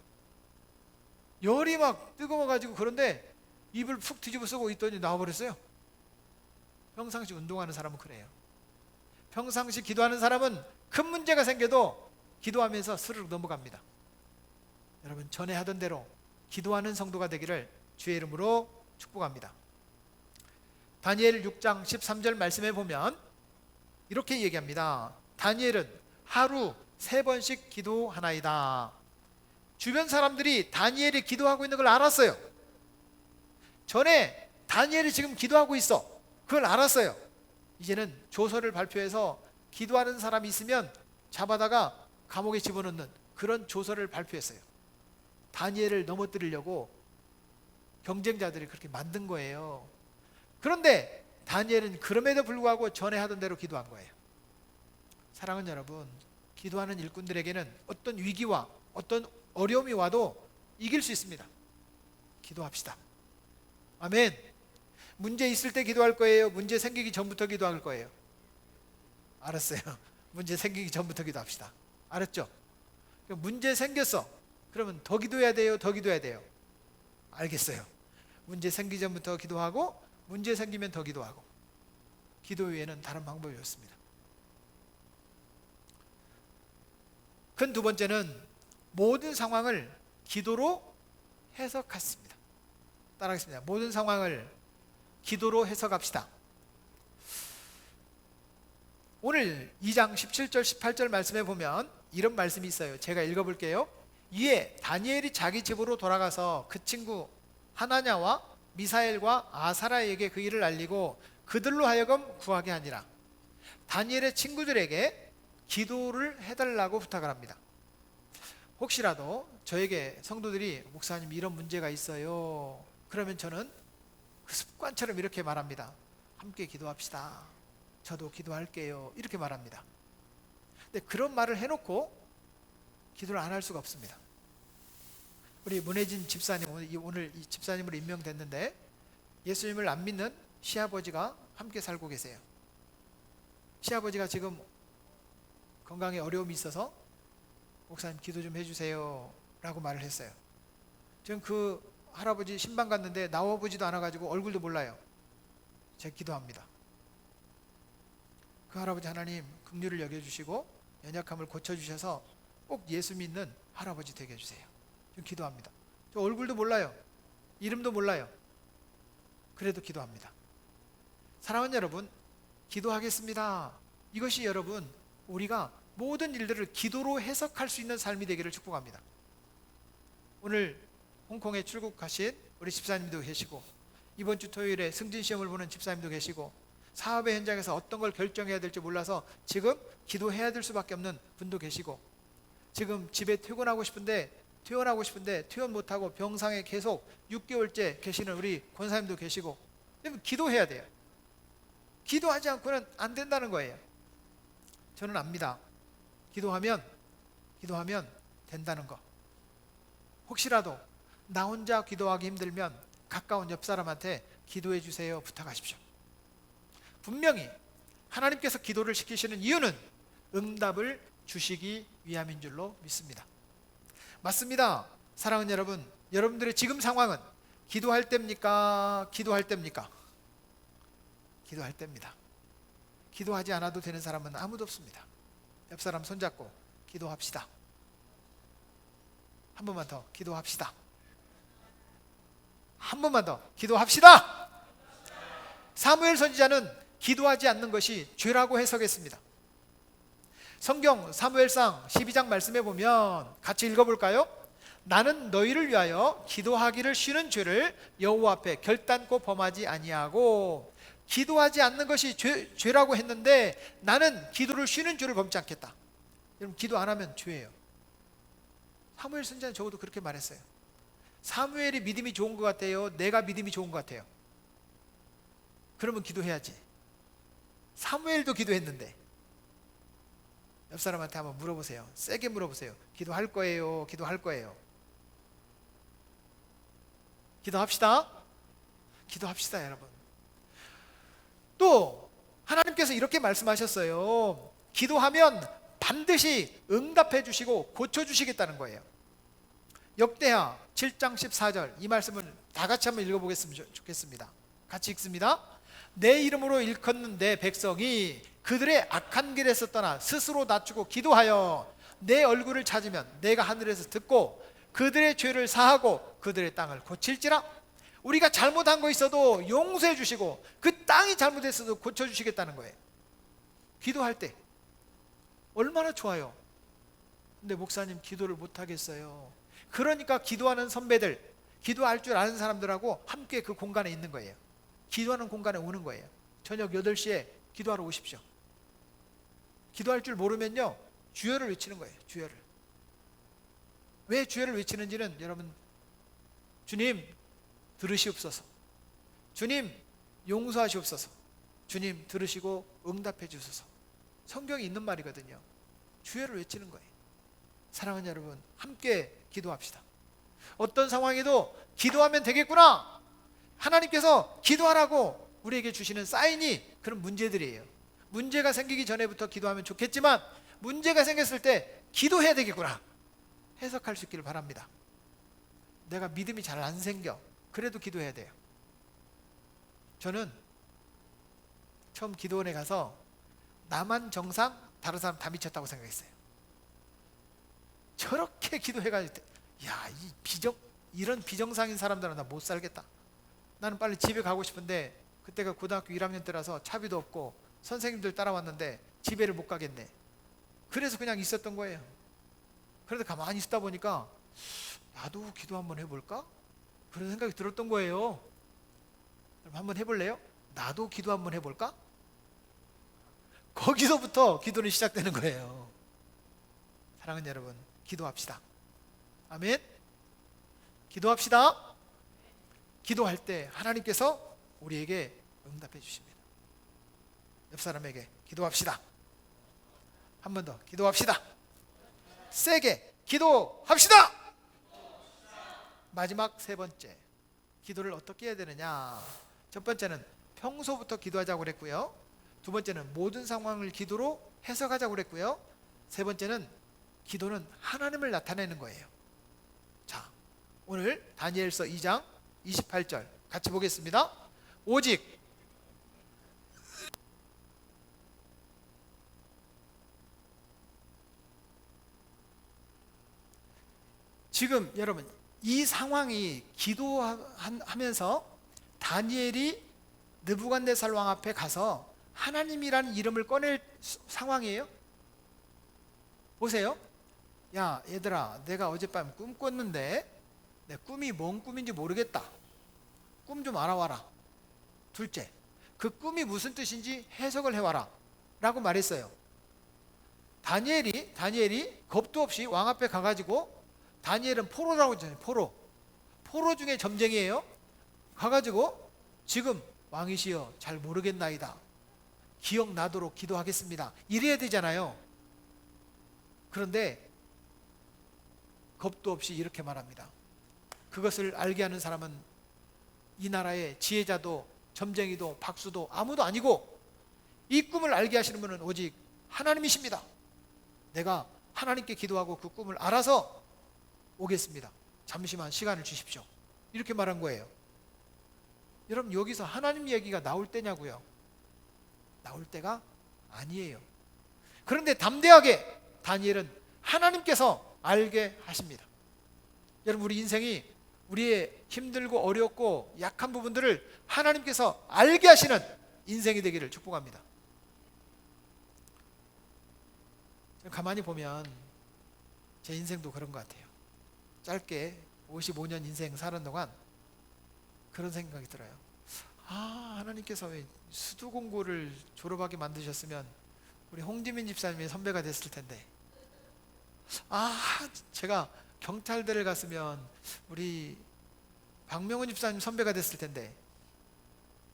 열이 막 뜨거워가지고, 그런데 입을 푹 뒤집어 쓰고 있더니 나와버렸어요. 평상시 운동하는 사람은 그래요. 평상시 기도하는 사람은 큰 문제가 생겨도 기도하면서 스르륵 넘어갑니다. 여러분, 전에 하던 대로 기도하는 성도가 되기를 주의 이름으로 축복합니다. 다니엘 6장 13절 말씀에 보면 이렇게 얘기합니다. 다니엘은 하루 3번씩 기도하나이다. 주변 사람들이 다니엘이 기도하고 있는 걸 알았어요. 전에 다니엘이 지금 기도하고 있어. 그걸 알았어요. 이제는 조서를 발표해서 기도하는 사람이 있으면 잡아다가 감옥에 집어넣는 그런 조서를 발표했어요. 다니엘을 넘어뜨리려고 경쟁자들이 그렇게 만든 거예요. 그런데 다니엘은 그럼에도 불구하고 전에 하던 대로 기도한 거예요. 사랑하는 여러분, 기도하는 일꾼들에게는 어떤 위기와 어떤 어려움이 와도 이길 수 있습니다. 기도합시다. 아멘. 문제 있을 때 기도할 거예요? 문제 생기기 전부터 기도할 거예요? 알았어요. 문제 생기기 전부터 기도합시다. 알았죠? 문제 생겼어. 그러면 더 기도해야 돼요? 더 기도해야 돼요? 알겠어요. 문제 생기기 전부터 기도하고 문제 생기면 더 기도하고. 기도 외에는 다른 방법이 없습니다. 큰 두 번째는 모든 상황을 기도로 해석했습니다. 따라하겠습니다. 모든 상황을 기도로 해석합시다. 오늘 2장 17절 18절 말씀에 보면 이런 말씀이 있어요. 제가 읽어볼게요. 이에 다니엘이 자기 집으로 돌아가서 그 친구 하나냐와 미사엘과 아사라에게 그 일을 알리고 그들로 하여금 구하게 하니라. 다니엘의 친구들에게 기도를 해달라고 부탁을 합니다. 혹시라도 저에게 성도들이 목사님 이런 문제가 있어요, 그러면 저는 그 습관처럼 이렇게 말합니다. 함께 기도합시다. 저도 기도할게요. 이렇게 말합니다. 근데 그런 말을 해놓고 기도를 안 할 수가 없습니다. 우리 문혜진 집사님, 오늘 이 집사님으로 임명됐는데 예수님을 안 믿는 시아버지가 함께 살고 계세요. 시아버지가 지금 건강에 어려움이 있어서 목사님 기도 좀 해주세요 라고 말을 했어요. 지금 그 할아버지 신방 갔는데 나와보지도 않아가지고 얼굴도 몰라요. 제가 기도합니다. 그 할아버지 하나님 긍휼을 여겨주시고 연약함을 고쳐주셔서 꼭 예수 믿는 할아버지 되게 해주세요. 좀 기도합니다. 저 얼굴도 몰라요. 이름도 몰라요. 그래도 기도합니다. 사랑하는 여러분, 기도하겠습니다. 이것이 여러분 우리가 모든 일들을 기도로 해석할 수 있는 삶이 되기를 축복합니다. 오늘 홍콩에 출국하신 우리 집사님도 계시고, 이번 주 토요일에 승진시험을 보는 집사님도 계시고, 사업의 현장에서 어떤 걸 결정해야 될지 몰라서 지금 기도해야 될 수밖에 없는 분도 계시고, 지금 집에 퇴원하고 싶은데 퇴원 못하고 병상에 계속 6개월째 계시는 우리 권사님도 계시고, 기도해야 돼요. 기도하지 않고는 안 된다는 거예요. 저는 압니다. 기도하면 된다는 거. 혹시라도 나 혼자 기도하기 힘들면 가까운 옆 사람한테 기도해 주세요 부탁하십시오. 분명히 하나님께서 기도를 시키시는 이유는 응답을 주시기 위함인 줄로 믿습니다. 맞습니다. 사랑하는 여러분, 여러분들의 지금 상황은 기도할 때입니까? 기도할 때입니까? 기도할 때입니다. 기도하지 않아도 되는 사람은 아무도 없습니다. 옆 사람 손잡고 기도합시다. 한 번만 더 기도합시다. 한 번만 더 기도합시다. 사무엘 선지자는 기도하지 않는 것이 죄라고 해석했습니다. 성경 사무엘상 12장 말씀에 보면 같이 읽어볼까요? 나는 너희를 위하여 기도하기를 쉬는 죄를 여호와 앞에 결단코 범하지 아니하고, 기도하지 않는 것이 죄라고 했는데 나는 기도를 쉬는 죄를 범지 않겠다. 여러분, 기도 안 하면 죄예요. 사무엘 선지자는 적어도 그렇게 말했어요. 사무엘이 믿음이 좋은 것 같아요? 내가 믿음이 좋은 것 같아요? 그러면 기도해야지. 사무엘도 기도했는데. 옆 사람한테 한번 물어보세요. 세게 물어보세요. 기도할 거예요? 기도할 거예요? 기도합시다. 기도합시다, 여러분. 또 하나님께서 이렇게 말씀하셨어요. 기도하면 반드시 응답해 주시고 고쳐 주시겠다는 거예요. 역대하 7장 14절, 이 말씀을 다 같이 한번 읽어보겠으면 좋겠습니다. 같이 읽습니다. 내 이름으로 일컫는 내 백성이 그들의 악한 길에서 떠나 스스로 낮추고 기도하여 내 얼굴을 찾으면 내가 하늘에서 듣고 그들의 죄를 사하고 그들의 땅을 고칠지라. 우리가 잘못한 거 있어도 용서해 주시고 그 땅이 잘못했어도 고쳐주시겠다는 거예요. 기도할 때 얼마나 좋아요. 근데 목사님 기도를 못하겠어요. 그러니까 기도하는 선배들, 기도할 줄 아는 사람들하고 함께 그 공간에 있는 거예요. 기도하는 공간에 오는 거예요. 저녁 8시에 기도하러 오십시오. 기도할 줄 모르면요, 주여를 외치는 거예요. 주여를. 왜 주여를 외치는지는 여러분, 주님 들으시옵소서, 주님 용서하시옵소서, 주님 들으시고 응답해 주소서. 성경에 있는 말이거든요. 주여를 외치는 거예요. 사랑하는 여러분, 함께 기도합시다. 어떤 상황에도 기도하면 되겠구나, 하나님께서 기도하라고 우리에게 주시는 사인이 그런 문제들이에요. 문제가 생기기 전에부터 기도하면 좋겠지만 문제가 생겼을 때 기도해야 되겠구나 해석할 수 있기를 바랍니다. 내가 믿음이 잘 안 생겨, 그래도 기도해야 돼요. 저는 처음 기도원에 가서 나만 정상, 다른 사람 다 미쳤다고 생각했어요. 저렇게 기도해가지고, 야, 이 이런 비정상인 사람들은 나 못 살겠다. 나는 빨리 집에 가고 싶은데 그때가 고등학교 1학년 때라서 차비도 없고 선생님들 따라왔는데 집에를 못 가겠네. 그래서 그냥 있었던 거예요. 그래도 가만히 있다 보니까 나도 기도 한번 해볼까? 그런 생각이 들었던 거예요. 그럼 한번 해볼래요? 나도 기도 한번 해볼까? 거기서부터 기도는 시작되는 거예요. 사랑하는 여러분, 기도합시다. 아멘. 기도합시다. 기도할 때 하나님께서 우리에게 응답해 주십니다. 옆 사람에게 기도합시다. 한 번 더 기도합시다. 세게 기도합시다. 마지막 세 번째, 기도를 어떻게 해야 되느냐. 첫 번째는 평소부터 기도하자고 그랬고요. 두 번째는 모든 상황을 기도로 해석하자고 그랬고요. 세 번째는 기도는 하나님을 나타내는 거예요. 자, 오늘 다니엘서 2장 28절 같이 보겠습니다. 오직 지금 여러분 이 상황이 기도하면서 다니엘이 느부갓네살 왕 앞에 가서 하나님이라는 이름을 꺼낼 상황이에요. 보세요. 야 얘들아, 내가 어젯밤 꿈 꿨는데 내 꿈이 뭔 꿈인지 모르겠다. 꿈 좀 알아와라. 둘째, 그 꿈이 무슨 뜻인지 해석을 해와라 라고 말했어요. 다니엘이 겁도 없이 왕 앞에 가가지고, 다니엘은 포로라고 했잖아요. 포로 중에 점쟁이에요. 가가지고 지금 왕이시여 잘 모르겠나이다, 기억나도록 기도하겠습니다, 이래야 되잖아요. 그런데 겁도 없이 이렇게 말합니다. 그것을 알게 하는 사람은 이 나라의 지혜자도 점쟁이도 박수도 아무도 아니고, 이 꿈을 알게 하시는 분은 오직 하나님이십니다. 내가 하나님께 기도하고 그 꿈을 알아서 오겠습니다. 잠시만 시간을 주십시오. 이렇게 말한 거예요. 여러분, 여기서 하나님 얘기가 나올 때냐고요? 나올 때가 아니에요. 그런데 담대하게 다니엘은 하나님께서 알게 하십니다. 여러분, 우리 인생이 우리의 힘들고 어렵고 약한 부분들을 하나님께서 알게 하시는 인생이 되기를 축복합니다. 가만히 보면 제 인생도 그런 것 같아요. 짧게 55년 인생 사는 동안 그런 생각이 들어요. 하나님께서 왜 수두공고를 졸업하게 만드셨으면 우리 홍지민 집사님의 선배가 됐을 텐데, 제가 경찰대를 갔으면 우리 박명훈 집사님 선배가 됐을 텐데,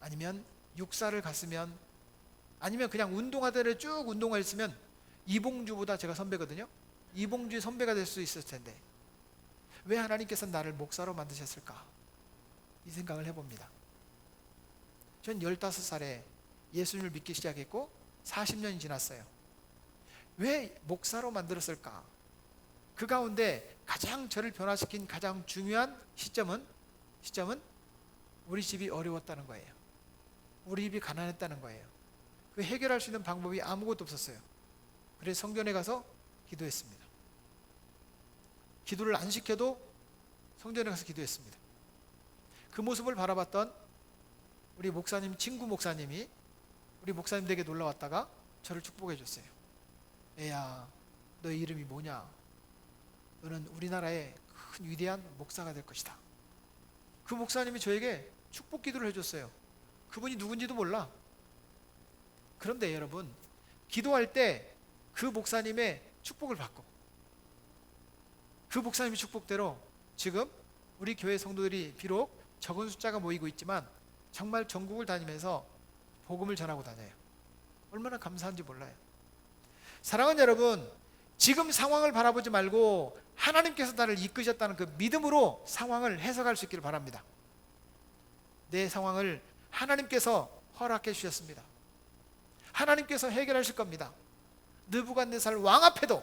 아니면 육사를 갔으면, 아니면 그냥 운동하다를 쭉 운동했으면 이봉주보다 제가 선배거든요. 이봉주의 선배가 될 수 있을 텐데 왜 하나님께서 나를 목사로 만드셨을까? 이 생각을 해봅니다. 전 15살에 예수님을 믿기 시작했고 40년이 지났어요. 왜 목사로 만들었을까? 그 가운데 가장 저를 변화시킨 가장 중요한 시점은 우리 집이 어려웠다는 거예요. 우리 집이 가난했다는 거예요. 그 해결할 수 있는 방법이 아무것도 없었어요. 그래서 성전에 가서 기도했습니다. 기도를 안 시켜도 성전에 가서 기도했습니다. 그 모습을 바라봤던 우리 목사님, 친구 목사님이 우리 목사님 댁에 놀러 왔다가 저를 축복해 줬어요. 애야, 너의 이름이 뭐냐? 너는 우리나라의 큰 위대한 목사가 될 것이다. 그 목사님이 저에게 축복 기도를 해줬어요. 그분이 누군지도 몰라. 그런데 여러분, 기도할 때 그 목사님의 축복을 받고, 그 목사님의 축복대로 지금 우리 교회 성도들이 비록 적은 숫자가 모이고 있지만 정말 전국을 다니면서 복음을 전하고 다녀요. 얼마나 감사한지 몰라요. 사랑하는 여러분, 지금 상황을 바라보지 말고 하나님께서 나를 이끄셨다는 그 믿음으로 상황을 해석할 수 있기를 바랍니다. 내 상황을 하나님께서 허락해 주셨습니다. 하나님께서 해결하실 겁니다. 느부갓네살 왕 앞에도,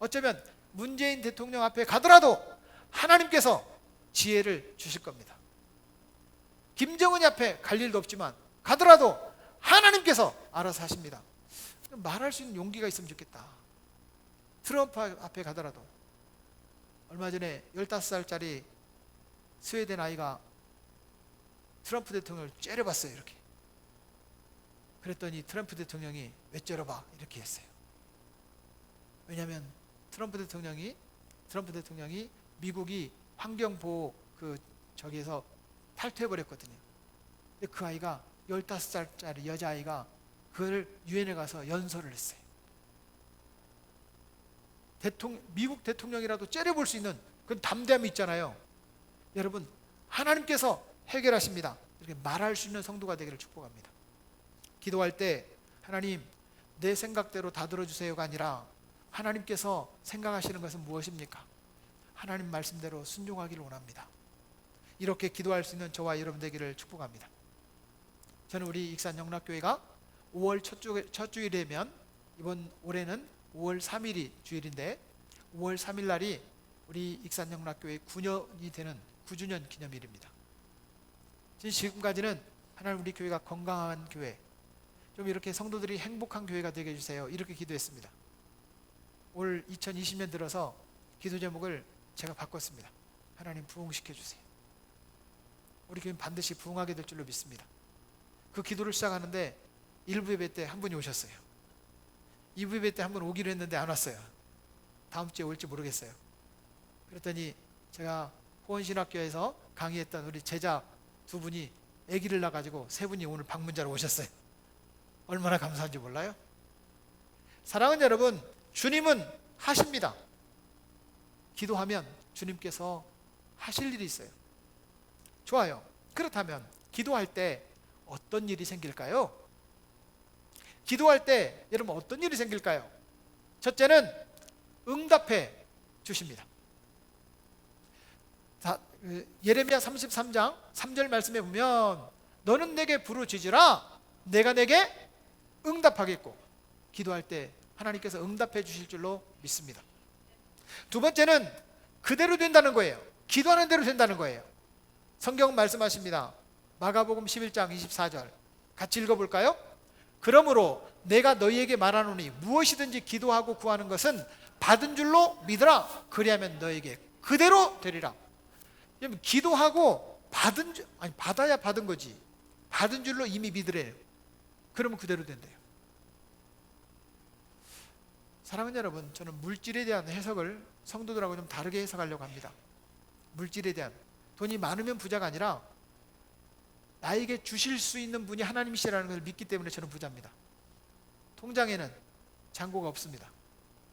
어쩌면 문재인 대통령 앞에 가더라도 하나님께서 지혜를 주실 겁니다. 김정은이 앞에 갈 일도 없지만 가더라도 하나님께서 알아서 하십니다. 말할 수 있는 용기가 있으면 좋겠다. 트럼프 앞에 가더라도, 얼마 전에 15살짜리 스웨덴 아이가 트럼프 대통령을 째려봤어요. 이렇게. 그랬더니 트럼프 대통령이 왜 째려봐? 이렇게 했어요. 왜냐하면 트럼프 대통령이 미국이 환경보호 저기에서 탈퇴해버렸거든요. 근데 그 아이가 15살짜리 여자아이가 그걸 유엔에 가서 연설을 했어요. 미국 대통령이라도 째려볼 수 있는 그런 담대함이 있잖아요. 여러분, 하나님께서 해결하십니다. 이렇게 말할 수 있는 성도가 되기를 축복합니다. 기도할 때 하나님 내 생각대로 다 들어주세요가 아니라 하나님께서 생각하시는 것은 무엇입니까? 하나님 말씀대로 순종하기를 원합니다. 이렇게 기도할 수 있는 저와 여러분 되기를 축복합니다. 저는 우리 익산 영락교회가 5월 첫 주일이 되면 이번 올해는 5월 3일이 주일인데 5월 3일 날이 우리 익산 영락교회 9년이 되는 9주년 기념일입니다. 지금까지는 하나님 우리 교회가 건강한 교회, 좀 이렇게 성도들이 행복한 교회가 되게 해주세요. 이렇게 기도했습니다. 올 2020년 들어서 기도 제목을 제가 바꿨습니다. 하나님 부흥시켜 주세요. 우리 교회는 반드시 부흥하게 될 줄로 믿습니다. 그 기도를 시작하는데 1부 예배 때 한 분이 오셨어요. 2부 예배 때 한 분 오기로 했는데 안 왔어요. 다음 주에 올지 모르겠어요. 그랬더니 제가 호원신학교에서 강의했던 우리 제자 2분이 아기를 낳아가지고 3분이 오늘 방문자로 오셨어요. 얼마나 감사한지 몰라요? 사랑하는 여러분, 주님은 하십니다. 기도하면 주님께서 하실 일이 있어요. 좋아요. 그렇다면 기도할 때 어떤 일이 생길까요? 기도할 때 여러분 어떤 일이 생길까요? 첫째는 응답해 주십니다. 예레미야 33장 3절 말씀에 보면 너는 내게 부르짖으라 내가 내게 응답하겠고, 기도할 때 하나님께서 응답해 주실 줄로 믿습니다. 두 번째는 그대로 된다는 거예요. 기도하는 대로 된다는 거예요. 성경은 말씀하십니다. 마가복음 11장 24절 같이 읽어볼까요? 그러므로 내가 너희에게 말하노니 무엇이든지 기도하고 구하는 것은 받은 줄로 믿으라. 그리하면 너에게 그대로 되리라. 기도하고 받아야 받은 거지. 받은 줄로 이미 믿으래요. 그러면 그대로 된대요. 사랑하는 여러분, 저는 물질에 대한 해석을 성도들하고 좀 다르게 해석하려고 합니다. 물질에 대한, 돈이 많으면 부자가 아니라 나에게 주실 수 있는 분이 하나님이시라는 것을 믿기 때문에 저는 부자입니다. 통장에는 잔고가 없습니다.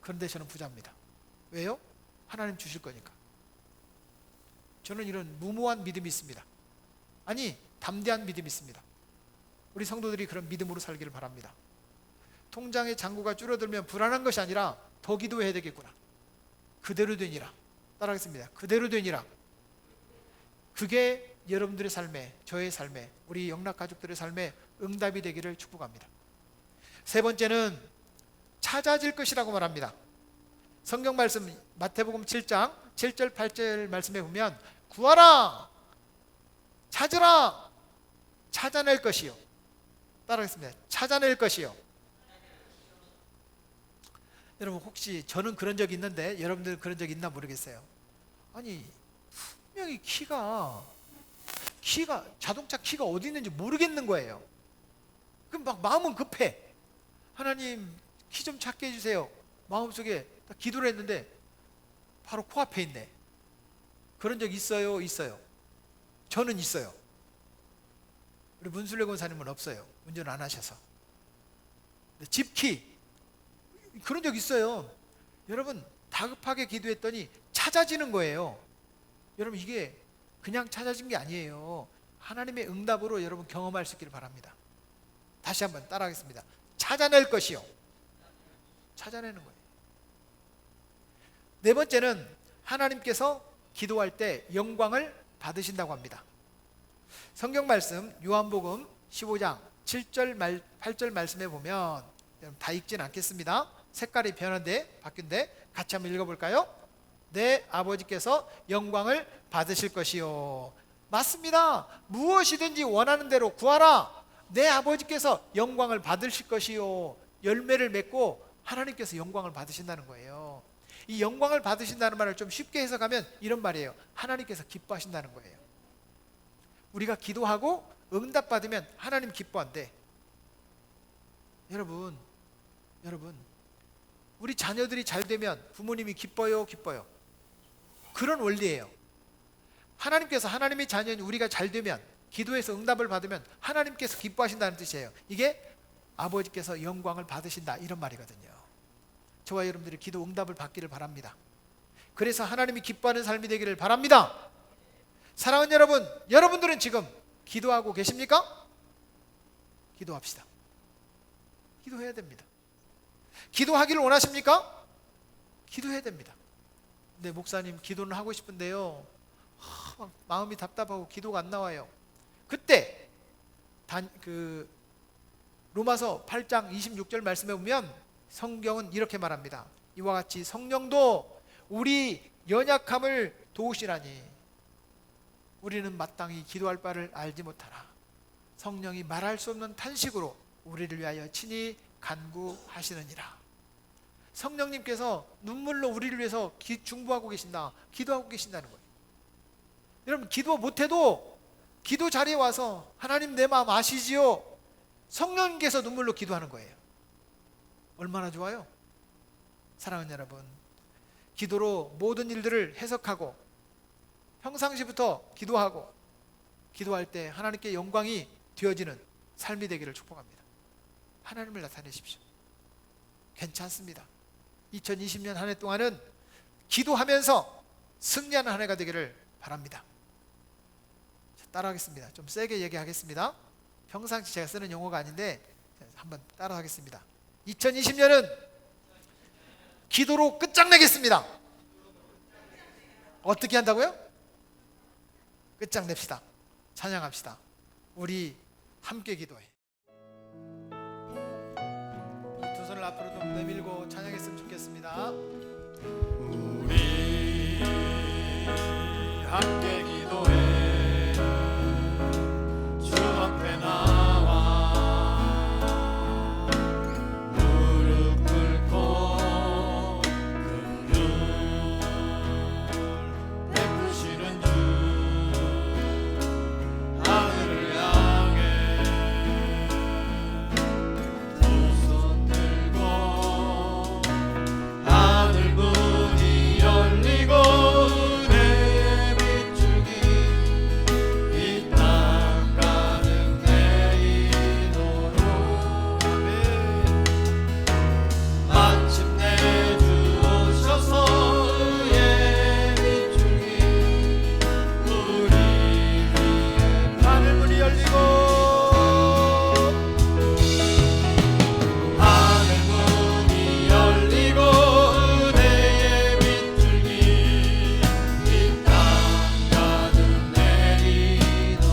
그런데 저는 부자입니다. 왜요? 하나님 주실 거니까. 저는 이런 무모한 믿음이 있습니다. 아니, 담대한 믿음이 있습니다. 우리 성도들이 그런 믿음으로 살기를 바랍니다. 통장의 잔고가 줄어들면 불안한 것이 아니라 더 기도해야 되겠구나. 그대로 되니라. 따라하겠습니다. 그대로 되니라. 그게 여러분들의 삶에, 저의 삶에, 우리 영락 가족들의 삶에 응답이 되기를 축복합니다. 세 번째는 찾아질 것이라고 말합니다. 성경 말씀 마태복음 7장 7절 8절 말씀에 보면 구하라, 찾으라, 찾아낼 것이요. 따라하겠습니다. 찾아낼 것이요. 여러분, 혹시 저는 그런 적이 있는데 여러분들은 그런 적이 있나 모르겠어요. 아니, 분명히 자동차 키가 어디 있는지 모르겠는 거예요. 그럼 막 마음은 급해. 하나님, 키 좀 찾게 해주세요. 마음속에 딱 기도를 했는데 바로 코앞에 있네. 그런 적 있어요? 있어요. 저는 있어요. 우리 문술래 권사님은 없어요. 운전 안 하셔서. 집키 그런 적 있어요. 여러분, 다급하게 기도했더니 찾아지는 거예요. 여러분, 이게 그냥 찾아진 게 아니에요. 하나님의 응답으로 여러분 경험할 수 있기를 바랍니다. 다시 한번 따라하겠습니다. 찾아낼 것이요. 찾아내는 거예요. 네 번째는 하나님께서 기도할 때 영광을 받으신다고 합니다. 성경 말씀 요한복음 15장 7절 8절 말씀에 보면, 다 읽진 않겠습니다. 색깔이 변한데 바뀐데 같이 한번 읽어볼까요? 내 아버지께서 영광을 받으실 것이요. 맞습니다. 무엇이든지 원하는 대로 구하라. 내 아버지께서 영광을 받으실 것이요. 열매를 맺고 하나님께서 영광을 받으신다는 거예요. 이 영광을 받으신다는 말을 좀 쉽게 해석하면 이런 말이에요. 하나님께서 기뻐하신다는 거예요. 우리가 기도하고 응답받으면 하나님 기뻐한대. 여러분, 우리 자녀들이 잘 되면 부모님이 기뻐요? 그런 원리예요. 하나님께서, 하나님의 자녀인 우리가 잘 되면, 기도해서 응답을 받으면 하나님께서 기뻐하신다는 뜻이에요. 이게 아버지께서 영광을 받으신다, 이런 말이거든요. 저와 여러분들이 기도 응답을 받기를 바랍니다. 그래서 하나님이 기뻐하는 삶이 되기를 바랍니다. 사랑하는 여러분, 여러분들은 지금 기도하고 계십니까? 기도합시다. 기도해야 됩니다. 기도하기를 원하십니까? 기도해야 됩니다. 근데 목사님, 기도는 하고 싶은데요, 마음이 답답하고 기도가 안 나와요. 그때 로마서 8장 26절 말씀에 보면 성경은 이렇게 말합니다. 이와 같이 성령도 우리 연약함을 도우시라니 우리는 마땅히 기도할 바를 알지 못하나 성령이 말할 수 없는 탄식으로 우리를 위하여 친히 간구하시느니라. 성령님께서 눈물로 우리를 위해서 중보하고 계신다, 기도하고 계신다는 거예요. 여러분, 기도 못해도 기도 자리에 와서 하나님 내 마음 아시지요? 성령님께서 눈물로 기도하는 거예요. 얼마나 좋아요? 사랑하는 여러분, 기도로 모든 일들을 해석하고 평상시부터 기도하고 기도할 때 하나님께 영광이 되어지는 삶이 되기를 축복합니다. 하나님을 나타내십시오. 괜찮습니다. 2020년 한 해 동안은 기도하면서 승리하는 한 해가 되기를 바랍니다. 따라하겠습니다. 좀 세게 얘기하겠습니다. 평상시 제가 쓰는 용어가 아닌데 한번 따라하겠습니다. 2020년은 기도로 끝장내겠습니다. 어떻게 한다고요? 끝장냅시다. 찬양합시다. 우리 함께 기도해. 두 손을 앞으로 좀 내밀고 찬양했으면 좋겠습니다. 우리 함께 기도해. 주 앞에 나와 무릎 꿇고 긍휼 베푸시는 주 하늘을 향해 두 손 들고 하늘 문이 열리고 은혜의 빛줄기 이 땅 가는 내리도록 마침내 주 오셔서 의의 빛줄기 우리 위에 하늘 문이 열리고 하늘 문이 열리고 은혜의 빛줄기 이 땅 가득 내리도록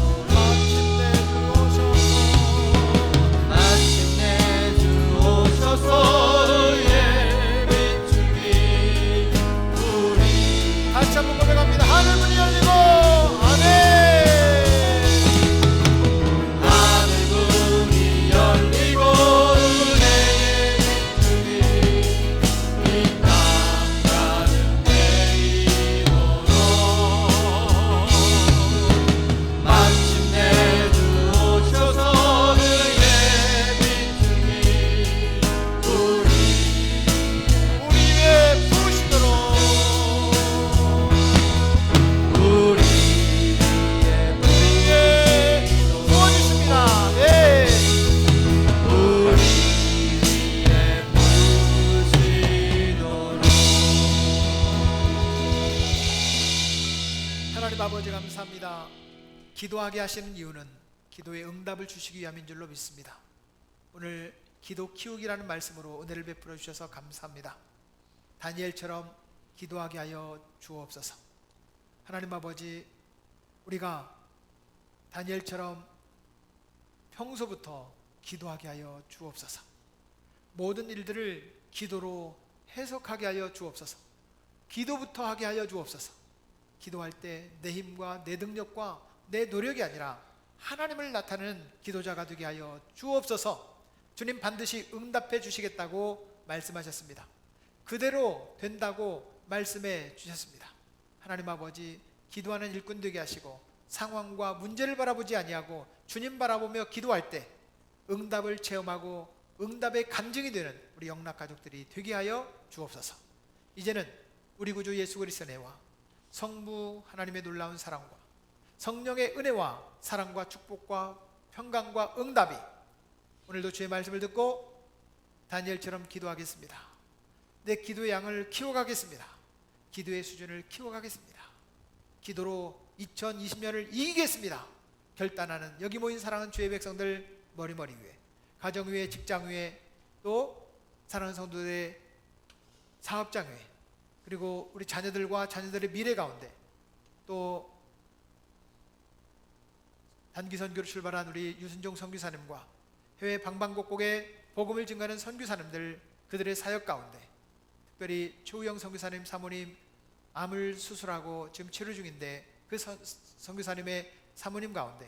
마침내 주 오셔서 의의 빛줄기 우리 다시 한번 고백합니다. 하늘 문이 열리고 아멘. 하늘 문이 열리고 은혜의 빛줄기 이 땅 가득 내리도록 마침내 주 오셔서 의의 빛줄기 우리 위에 부으시도록 우리 위에 부어주십니다. 네. 우리 위에 부으시도록 하나님 아버지 감사합니다. 기도하게 하시는 이유는 기도의 응답을 주시기 위함인 줄로 믿습니다. 오늘 기도 키우기라는 말씀으로 은혜를 베풀어 주셔서 감사합니다. 다니엘처럼 기도하게 하여 주옵소서. 하나님 아버지, 우리가 다니엘처럼 평소부터 기도하게 하여 주옵소서. 모든 일들을 기도로 해석하게 하여 주옵소서. 기도부터 하게 하여 주옵소서. 기도할 때 내 힘과 내 능력과 내 노력이 아니라 하나님을 나타내는 기도자가 되게 하여 주옵소서. 주님 반드시 응답해 주시겠다고 말씀하셨습니다. 그대로 된다고 말씀해 주셨습니다. 하나님 아버지, 기도하는 일꾼 되게 하시고 상황과 문제를 바라보지 아니하고 주님 바라보며 기도할 때 응답을 체험하고 응답의 간증이 되는 우리 영락 가족들이 되게 하여 주옵소서. 이제는 우리 구주 예수 그리스도의 은혜와 성부 하나님의 놀라운 사랑과 성령의 은혜와 사랑과 축복과 평강과 응답이 오늘도 주의 말씀을 듣고 다니엘처럼 기도하겠습니다. 내 기도의 양을 키워가겠습니다. 기도의 수준을 키워가겠습니다. 기도로 2020년을 이기겠습니다. 결단하는 여기 모인 사랑하는 주의 백성들 머리머리 위에, 가정 위에, 직장 위에, 또 사랑하는 성도들의 사업장 위에, 그리고 우리 자녀들과 자녀들의 미래 가운데, 또 단기 선교로 출발한 우리 유순종 선교사님과 해외 방방곡곡에 복음을 증거하는 선교사님들, 그들의 사역 가운데, 특별히 최우영 선교사님 사모님 암을 수술하고 지금 치료 중인데 그 선교사님의 사모님 가운데,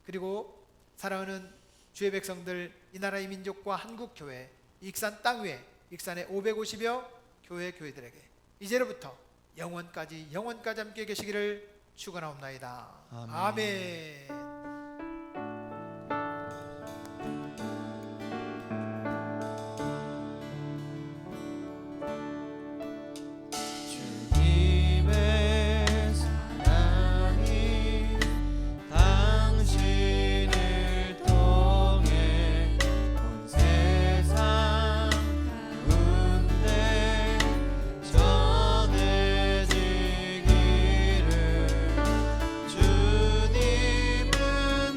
그리고 사랑하는 주의 백성들, 이 나라의 민족과 한국교회, 익산 땅 위에, 익산의 550여 교회들에게 이제로부터 영원까지 함께 계시기를 축원하옵나이다. 아멘. 주님의 사랑이 당신을 통해 온 세상 가운데 전해지기를 주님은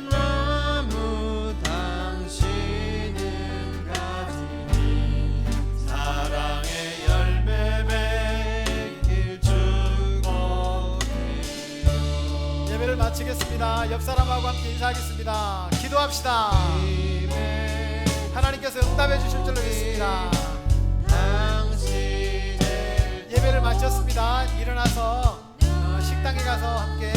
나무 당신은 가지니 사랑의 열매 맺길 축복해요. 예배를 마치겠습니다. 옆 사람하고 함께 인사하겠습니다. 기도합시다. 하나님께서 응답해 주실 줄로 믿습니다. 당신의 예배를 마쳤습니다. 일어나서 식당에 가서 함께